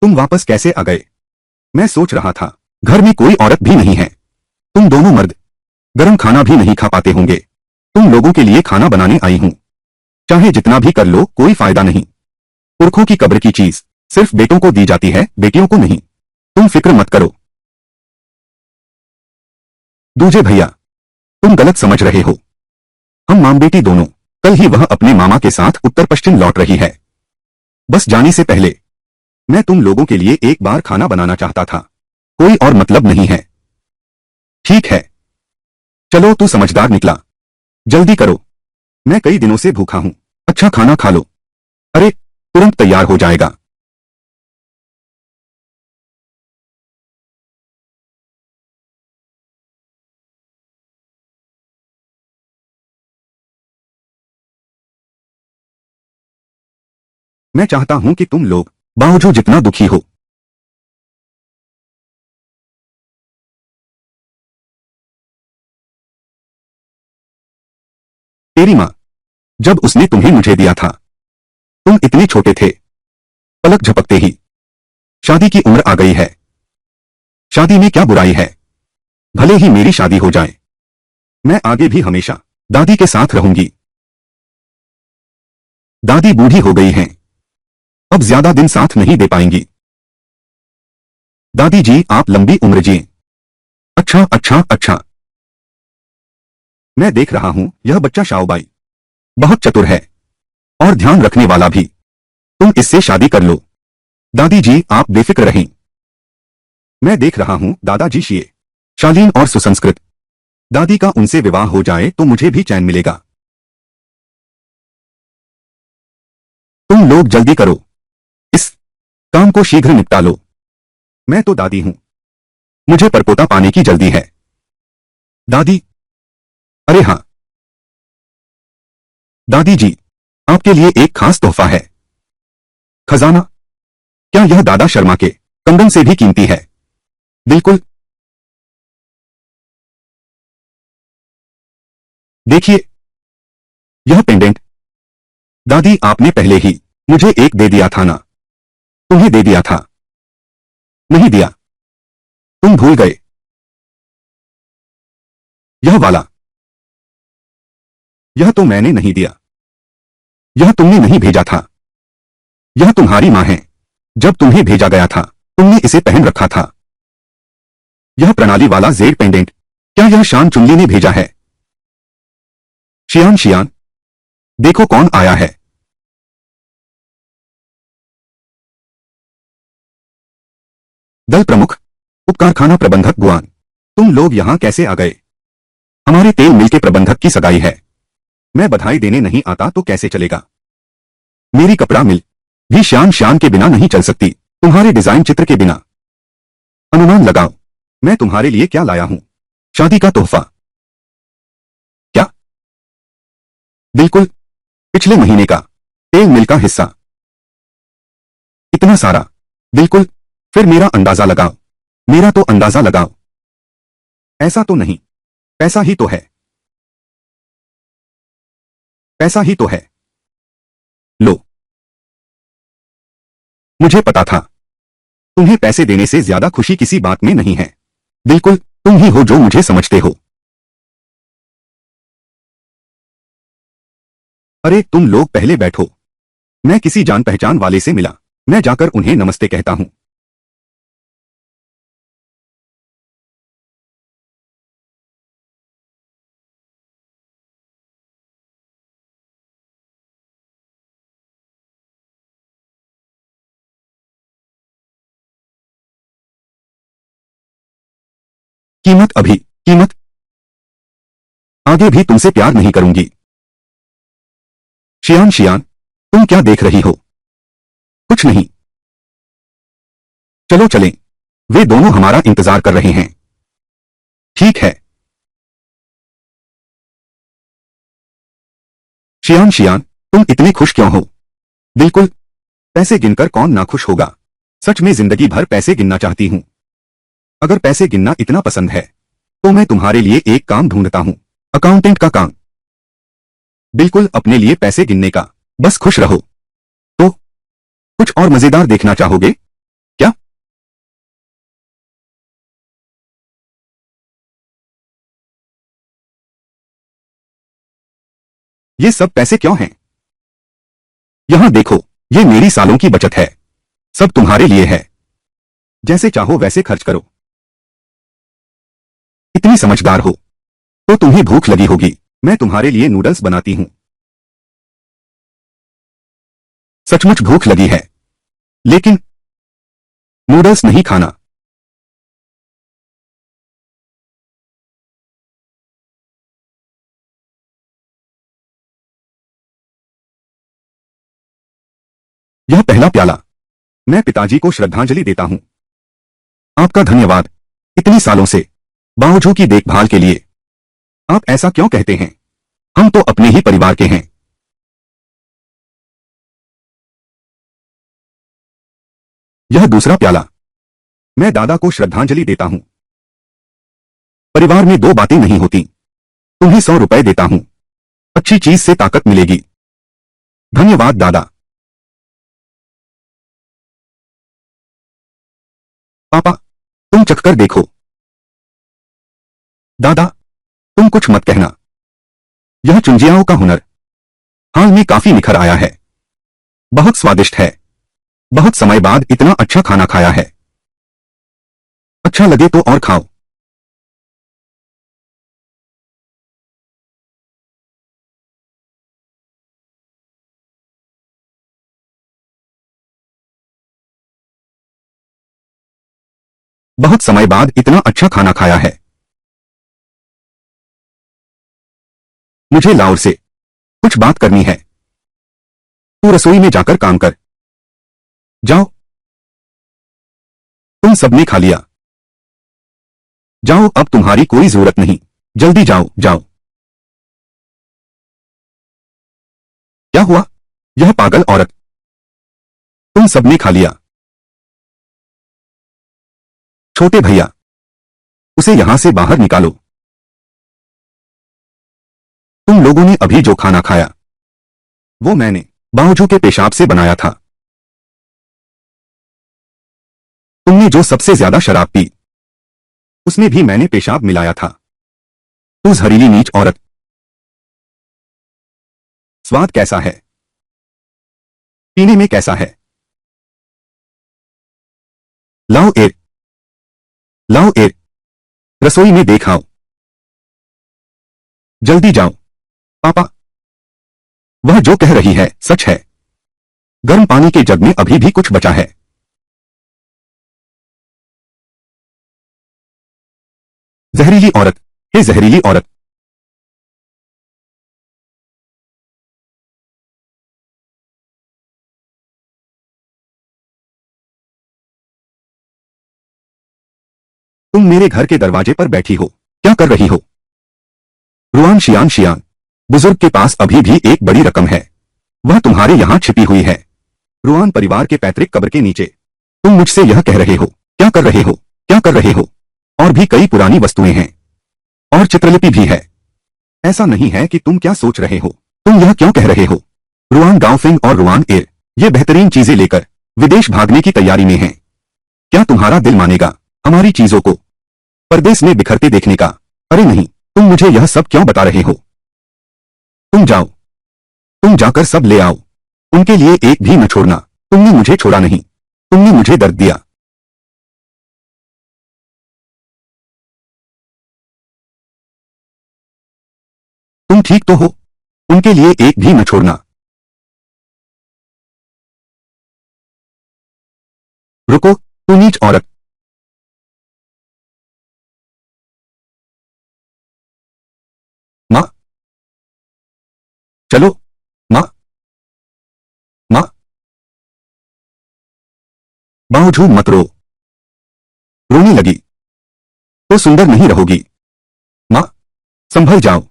तुम वापस कैसे आ गए? मैं सोच रहा था घर में कोई औरत भी नहीं है। तुम दोनों मर्द गरम खाना भी नहीं खा पाते होंगे। तुम लोगों के लिए खाना बनाने आई हूं। चाहे जितना भी कर लो कोई फायदा नहीं। पुरखों की कब्र की चीज सिर्फ बेटों को दी जाती है, बेटियों को नहीं। तुम फिक्र मत करो। दूजे भैया, तुम गलत समझ रहे हो। हम माम बेटी दोनों। कल ही वह अपने मामा के साथ उत्तर पश्चिम लौट रही है। बस जाने से पहले मैं तुम लोगों के लिए एक बार खाना बनाना चाहता था। कोई और मतलब नहीं है। ठीक है, चलो तू समझदार निकला। जल्दी करो, मैं कई दिनों से भूखा हूं। अच्छा खाना खा लो। अरे, तुरंत तैयार हो जाएगा। मैं चाहता हूं कि तुम लोग बावजूद जितना दुखी हो, तेरी माँ जब उसने तुम्हें मुझे दिया था तुम इतने छोटे थे। पलक झपकते ही शादी की उम्र आ गई है। शादी में क्या बुराई है? भले ही मेरी शादी हो जाए, मैं आगे भी हमेशा दादी के साथ रहूंगी। दादी बूढ़ी हो गई हैं, अब ज्यादा दिन साथ नहीं दे पाएंगी। दादी जी आप लंबी उम्र जिए। अच्छा अच्छा अच्छा। मैं देख रहा हूं यह बच्चा शाओबाई बहुत चतुर है और ध्यान रखने वाला भी। तुम इससे शादी कर लो। दादी जी आप बेफिक्र रहें। मैं देख रहा हूं दादाजी शिए शालीन और सुसंस्कृत। दादी का उनसे विवाह हो जाए तो मुझे भी चैन मिलेगा। तुम लोग जल्दी करो, इस काम को शीघ्र निपटा लो। मैं तो दादी हूं, मुझे परपोता पाने की जल्दी है। दादी, अरे हाँ दादी जी, आपके लिए एक खास तोहफा है। खजाना? क्या यह दादा शर्मा के कंगन से भी कीमती है? बिल्कुल। देखिए, यह पेंडेंट। दादी आपने पहले ही मुझे एक दे दिया था ना? तुम्हें दे दिया था। नहीं दिया? तुम भूल गए? यह वाला? यह तो मैंने नहीं दिया। यह तुमने नहीं भेजा था। यह तुम्हारी माँ है। जब तुम्हें भेजा गया था तुमने इसे पहन रखा था। यह प्रणाली वाला जेड पेंडेंट क्या यह शान चुनली ने भेजा है? शियान शियान, देखो कौन आया है। दल प्रमुख, उपकारखाना प्रबंधक गुआन। तुम लोग यहां कैसे आ गए? हमारे तेल मिल के प्रबंधक की सगाई है। मैं बधाई देने नहीं आता तो कैसे चलेगा? मेरी कपड़ा मिल भी शान शान के बिना नहीं चल सकती। तुम्हारे डिजाइन चित्र के बिना। अनुमान लगाओ मैं तुम्हारे लिए क्या लाया हूं? शादी का तोहफा। क्या? बिल्कुल, पिछले महीने का तेल मिल का हिस्सा। इतना सारा? बिल्कुल। फिर मेरा अंदाजा लगाओ। मेरा तो अंदाजा लगाओ। ऐसा तो नहीं। पैसा ही तो है। पैसा ही तो है। लो, मुझे पता था। तुम्हें पैसे देने से ज्यादा खुशी किसी बात में नहीं है। बिल्कुल, तुम ही हो जो मुझे समझते हो। अरे तुम लोग पहले बैठो। मैं किसी जान पहचान वाले से मिला। मैं जाकर उन्हें नमस्ते कहता हूं। कीमत अभी, कीमत आगे भी तुमसे प्यार नहीं करूंगी। शियान शियान, तुम क्या देख रही हो? कुछ नहीं। चलो चलें। वे दोनों हमारा इंतजार कर रहे हैं। ठीक है। शियान शियान, तुम इतने खुश क्यों हो? बिल्कुल। पैसे गिनकर कौन नाखुश होगा। सच में जिंदगी भर पैसे गिनना चाहती हूँ। अगर पैसे गिनना इतना पसंद है तो मैं तुम्हारे लिए एक काम ढूंढता हूँ। अकाउंटेंट का काम। बिल्कुल अपने लिए पैसे गिनने का। बस खुश रहो। तो कुछ और मजेदार देखना चाहोगे क्या? ये सब पैसे क्यों हैं? यहां देखो, ये मेरी सालों की बचत है। सब तुम्हारे लिए है। जैसे चाहो वैसे खर्च करो। इतनी समझदार हो तो तुम्हें भूख लगी होगी। मैं तुम्हारे लिए नूडल्स बनाती हूँ। सचमुच भूख लगी है, लेकिन नूडल्स नहीं खाना। यह पहला प्याला मैं पिताजी को श्रद्धांजलि देता हूँ। आपका धन्यवाद इतनी सालों से बावजू की देखभाल के लिए। आप ऐसा क्यों कहते हैं? हम तो अपने ही परिवार के हैं। यह दूसरा प्याला मैं दादा को श्रद्धांजलि देता हूँ। परिवार में दो बातें नहीं होती। तुम्हें 100 रुपए देता हूँ। अच्छी चीज से ताकत मिलेगी। धन्यवाद दादा। पापा, तुम चखकर देखो। दादा, तुम कुछ मत कहना। यह चुंजियाओं का हुनर हाल में काफी निखर आया है। बहुत स्वादिष्ट है। बहुत समय बाद इतना अच्छा खाना खाया है। अच्छा लगे तो और खाओ। बहुत समय बाद इतना अच्छा खाना खाया है। मुझे लाउर से कुछ बात करनी है। तू रसोई में जाकर काम कर। जाओ। तुम सबने खा लिया। जाओ, अब तुम्हारी कोई जरूरत नहीं। जल्दी जाओ जाओ। क्या हुआ? यह पागल औरत। तुम सबने खा लिया। छोटे भैया, उसे यहां से बाहर निकालो। तुम लोगों ने अभी जो खाना खाया वो मैंने बावजू के पेशाब से बनाया था। तुमने जो सबसे ज्यादा शराब पी उसमें भी मैंने पेशाब मिलाया था। तू जहरीली नीच औरत। स्वाद कैसा है? पीने में कैसा है? लाओ ए, लाओ ए, रसोई में देखाओ। जल्दी जाओ। पापा, वह जो कह रही है सच है। गर्म पानी के जग में अभी भी कुछ बचा है। जहरीली औरत। हे जहरीली औरत। तुम मेरे घर के दरवाजे पर बैठी हो। क्या कर रही हो? रुआन शियान शियान, बुजुर्ग के पास अभी भी एक बड़ी रकम है। वह तुम्हारे यहां छिपी हुई है। रुआन परिवार के पैतृक कब्र के नीचे। तुम मुझसे यह कह रहे हो? क्या कर रहे हो? क्या कर रहे हो? और भी कई पुरानी वस्तुएं हैं और चित्रलिपि भी है। ऐसा नहीं है कि तुम क्या सोच रहे हो। तुम यह क्यों कह रहे हो? रुआन डाउफिंग और रुआन एयर ये बेहतरीन चीजें लेकर विदेश भागने की तैयारी में हैं। क्या तुम्हारा दिल मानेगा हमारी चीजों को परदेश में बिखरते देखने का? अरे नहीं, तुम मुझे यह सब क्यों बता रहे हो? तुम जाओ। तुम जाकर सब ले आओ। उनके लिए एक भी न छोड़ना। तुमने मुझे छोड़ा नहीं। तुमने मुझे दर्द दिया। तुम ठीक तो हो? उनके लिए एक भी न छोड़ना। रुको, तू नीच औरत। माँ, चलो। माँ, माँ, बावजूद मत रो। रोने लगी तो सुंदर नहीं रहोगी। माँ, संभल जाओ।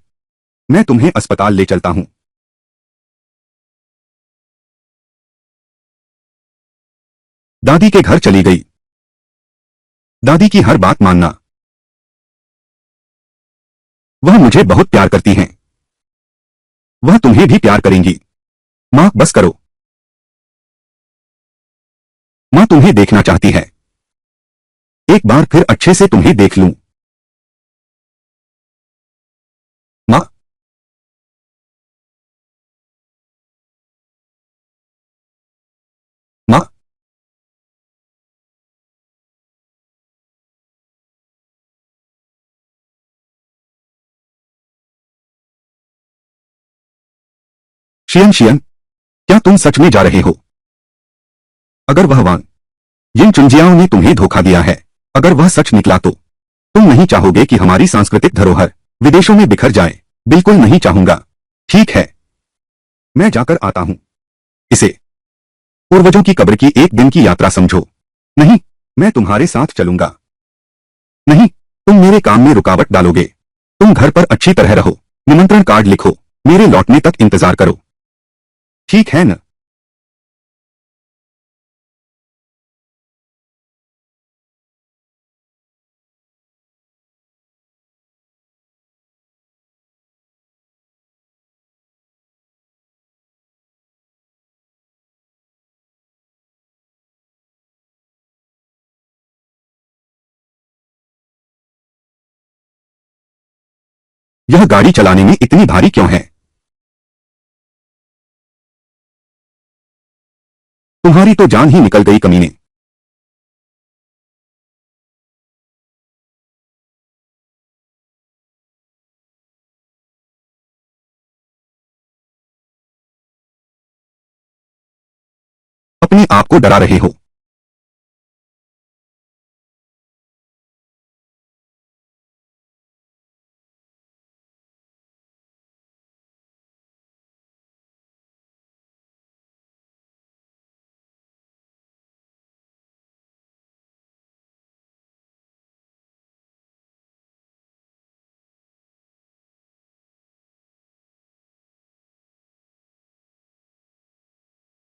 मैं तुम्हें अस्पताल ले चलता हूँ। दादी के घर चली गई। दादी की हर बात मानना। वह मुझे बहुत प्यार करती हैं। वह तुम्हें भी प्यार करेंगी। माँ बस करो। माँ तुम्हें देखना चाहती है। एक बार फिर अच्छे से तुम्हें देख लूं। माँ। माँ। शियन शियन, क्या तुम सच में जा रहे हो? अगर वह वांग यिन चुंजियाओं ने तुम्हें धोखा दिया है, अगर वह सच निकला तो तुम नहीं चाहोगे कि हमारी सांस्कृतिक धरोहर विदेशों में बिखर जाए। बिल्कुल नहीं चाहूंगा। ठीक है, मैं जाकर आता हूं। इसे पूर्वजों की कब्र की एक दिन की यात्रा समझो। नहीं, मैं तुम्हारे साथ चलूंगा। नहीं, तुम मेरे काम में रुकावट डालोगे। तुम घर पर अच्छी तरह रहो। निमंत्रण कार्ड लिखो। मेरे लौटने तक इंतजार करो। ठीक है न? यह गाड़ी चलाने में इतनी भारी क्यों है? तुम्हारी तो जान ही निकल गई कमीने। अपने आप को डरा रहे हो।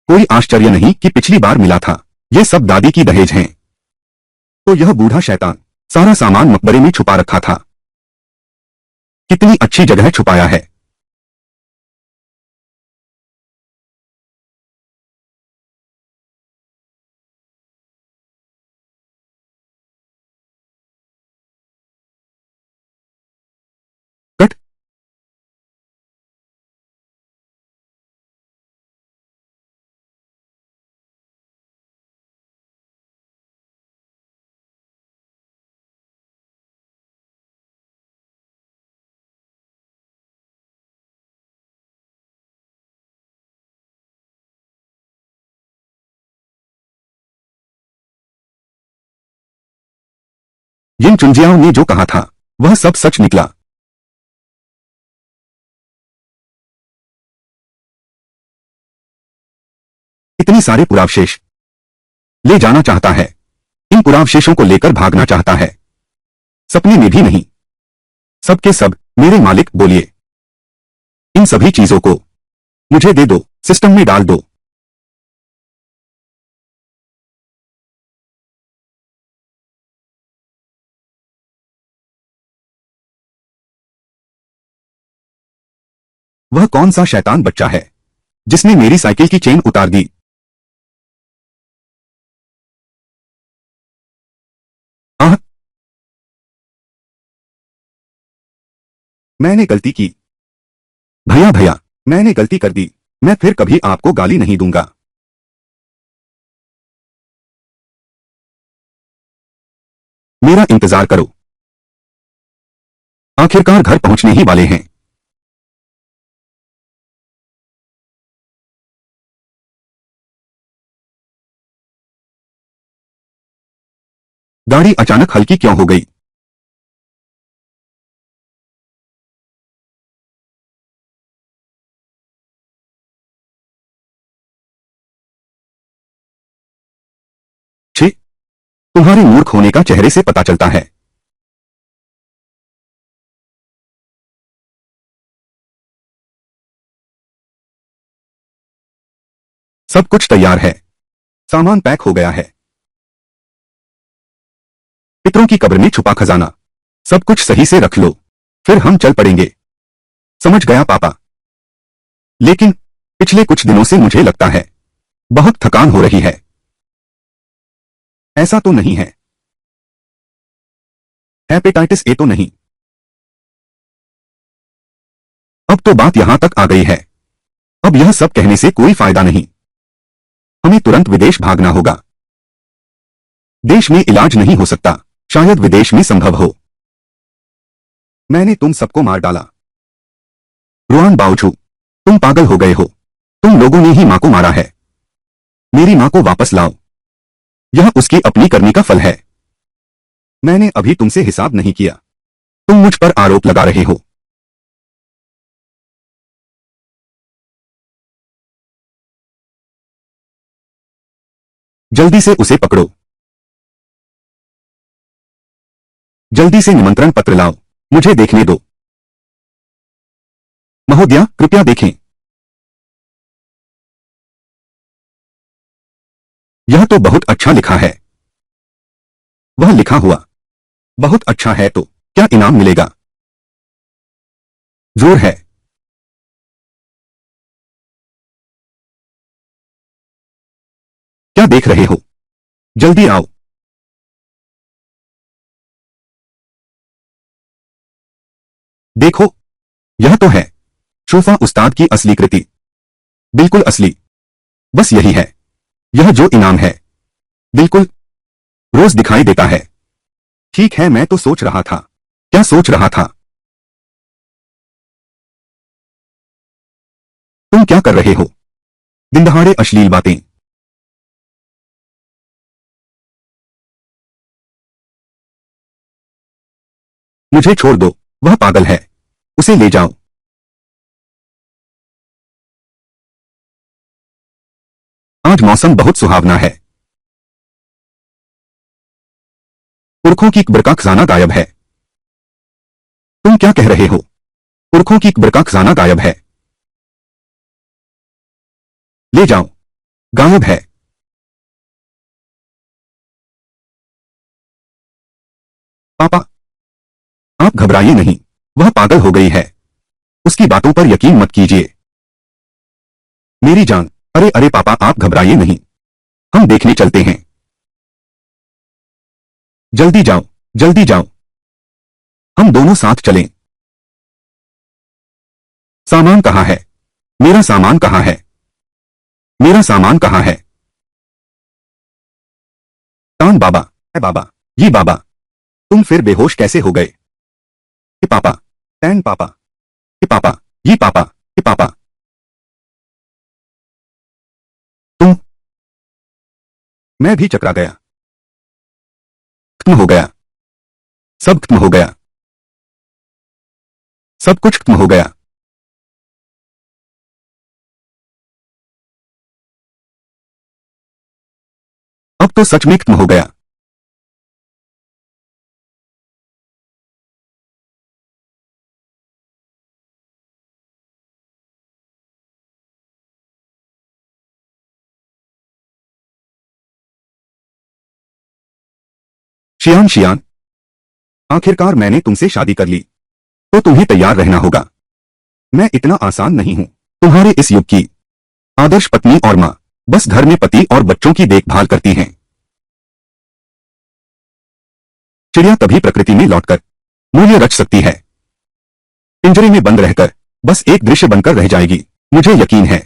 कोई आश्चर्य नहीं कि पिछली बार मिला था। ये सब दादी की दहेज हैं। तो यह बूढ़ा शैतान सारा सामान मकबरे में छुपा रखा था। कितनी अच्छी जगह छुपाया है। कट। जिन चुंजियाओं ने जो कहा था वह सब सच निकला। इतने सारे पुरावशेष ले जाना चाहता है। इन पुरावशेषों को लेकर भागना चाहता है। सपने में भी नहीं। सबके सब मेरे मालिक बोलिए। इन सभी चीजों को मुझे दे दो, सिस्टम में डाल दो। वह कौन सा शैतान बच्चा है जिसने मेरी साइकिल की चेन उतार दी? आह, मैंने गलती की। भैया भैया, मैंने गलती कर दी। मैं फिर कभी आपको गाली नहीं दूंगा। मेरा इंतजार करो। आखिरकार घर पहुंचने ही वाले हैं। गाड़ी अचानक हल्की क्यों हो गई? छी, तुम्हारे मूर्ख होने का चेहरे से पता चलता है। सब कुछ तैयार है। सामान पैक हो गया है। पितरों की कब्र में छुपा खजाना। सब कुछ सही से रख लो, फिर हम चल पड़ेंगे। समझ गया पापा। लेकिन पिछले कुछ दिनों से मुझे लगता है बहुत थकान हो रही है। ऐसा तो नहीं है? हेपेटाइटिस ए तो नहीं? अब तो बात यहां तक आ गई है। अब यह सब कहने से कोई फायदा नहीं। हमें तुरंत विदेश भागना होगा। देश में इलाज नहीं हो सकता, शायद विदेश में संभव हो। मैंने तुम सबको मार डाला। रुआन बाओचू, तुम पागल हो गए हो। तुम लोगों ने ही मां को मारा है। मेरी मां को वापस लाओ। यह उसकी अपनी करनी का फल है। मैंने अभी तुमसे हिसाब नहीं किया। तुम मुझ पर आरोप लगा रहे हो। जल्दी से उसे पकड़ो। जल्दी से निमंत्रण पत्र लाओ, मुझे देखने दो। महोदया, कृपया देखें। यह तो बहुत अच्छा लिखा है। वह लिखा हुआ बहुत अच्छा है तो क्या इनाम मिलेगा? जोर है। क्या देख रहे हो? जल्दी आओ। देखो, यह तो है शूफा उस्ताद की असली कृति। बिल्कुल असली। बस यही है। यह जो इनाम है बिल्कुल रोज दिखाई देता है। ठीक है, मैं तो सोच रहा था। क्या सोच रहा था? तुम क्या कर रहे हो? दिनदहाड़े अश्लील बातें। मुझे छोड़ दो, वह पागल है। उसे ले जाओ। आज मौसम बहुत सुहावना है। पुरखों की कब्र का खजाना गायब है। तुम क्या कह रहे हो? पुरखों की कब्र का खजाना गायब है। ले जाओ। गायब है। पापा, आप घबराइए नहीं। वह पागल हो गई है। उसकी बातों पर यकीन मत कीजिए। मेरी जान, अरे अरे पापा, आप घबराइए नहीं। हम देखने चलते हैं। जल्दी जाओ, जल्दी जाओ। हम दोनों साथ चलें। सामान कहाँ है? मेरा सामान कहाँ है? मेरा सामान कहाँ है? तान बाबा, है बाबा, ये बाबा, तुम फिर बेहोश कैसे हो गए? ये पापा, टैन पापा, ये पापा, ये पापा, ये पापा। तुम? मैं भी चकरा गया। खत्म हो गया। सब खत्म हो गया। सब कुछ खत्म हो गया। अब तो सच में खत्म हो गया। शियान, शियान, आखिरकार मैंने तुमसे शादी कर ली, तो तुम्हें तैयार रहना होगा। मैं इतना आसान नहीं हूं। तुम्हारे इस युग की आदर्श पत्नी और मां बस घर में पति और बच्चों की देखभाल करती हैं। चिड़िया तभी प्रकृति में लौटकर मूल्य रच सकती है। पिंजरे में बंद रहकर बस एक दृश्य बनकर रह जाएगी। मुझे यकीन है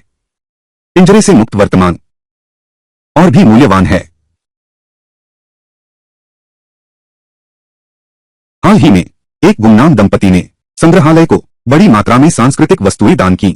पिंजरे से मुक्त वर्तमान और भी मूल्यवान है। हाल ही में एक गुमनाम दंपति ने संग्रहालय को बड़ी मात्रा में सांस्कृतिक वस्तुएं दान की।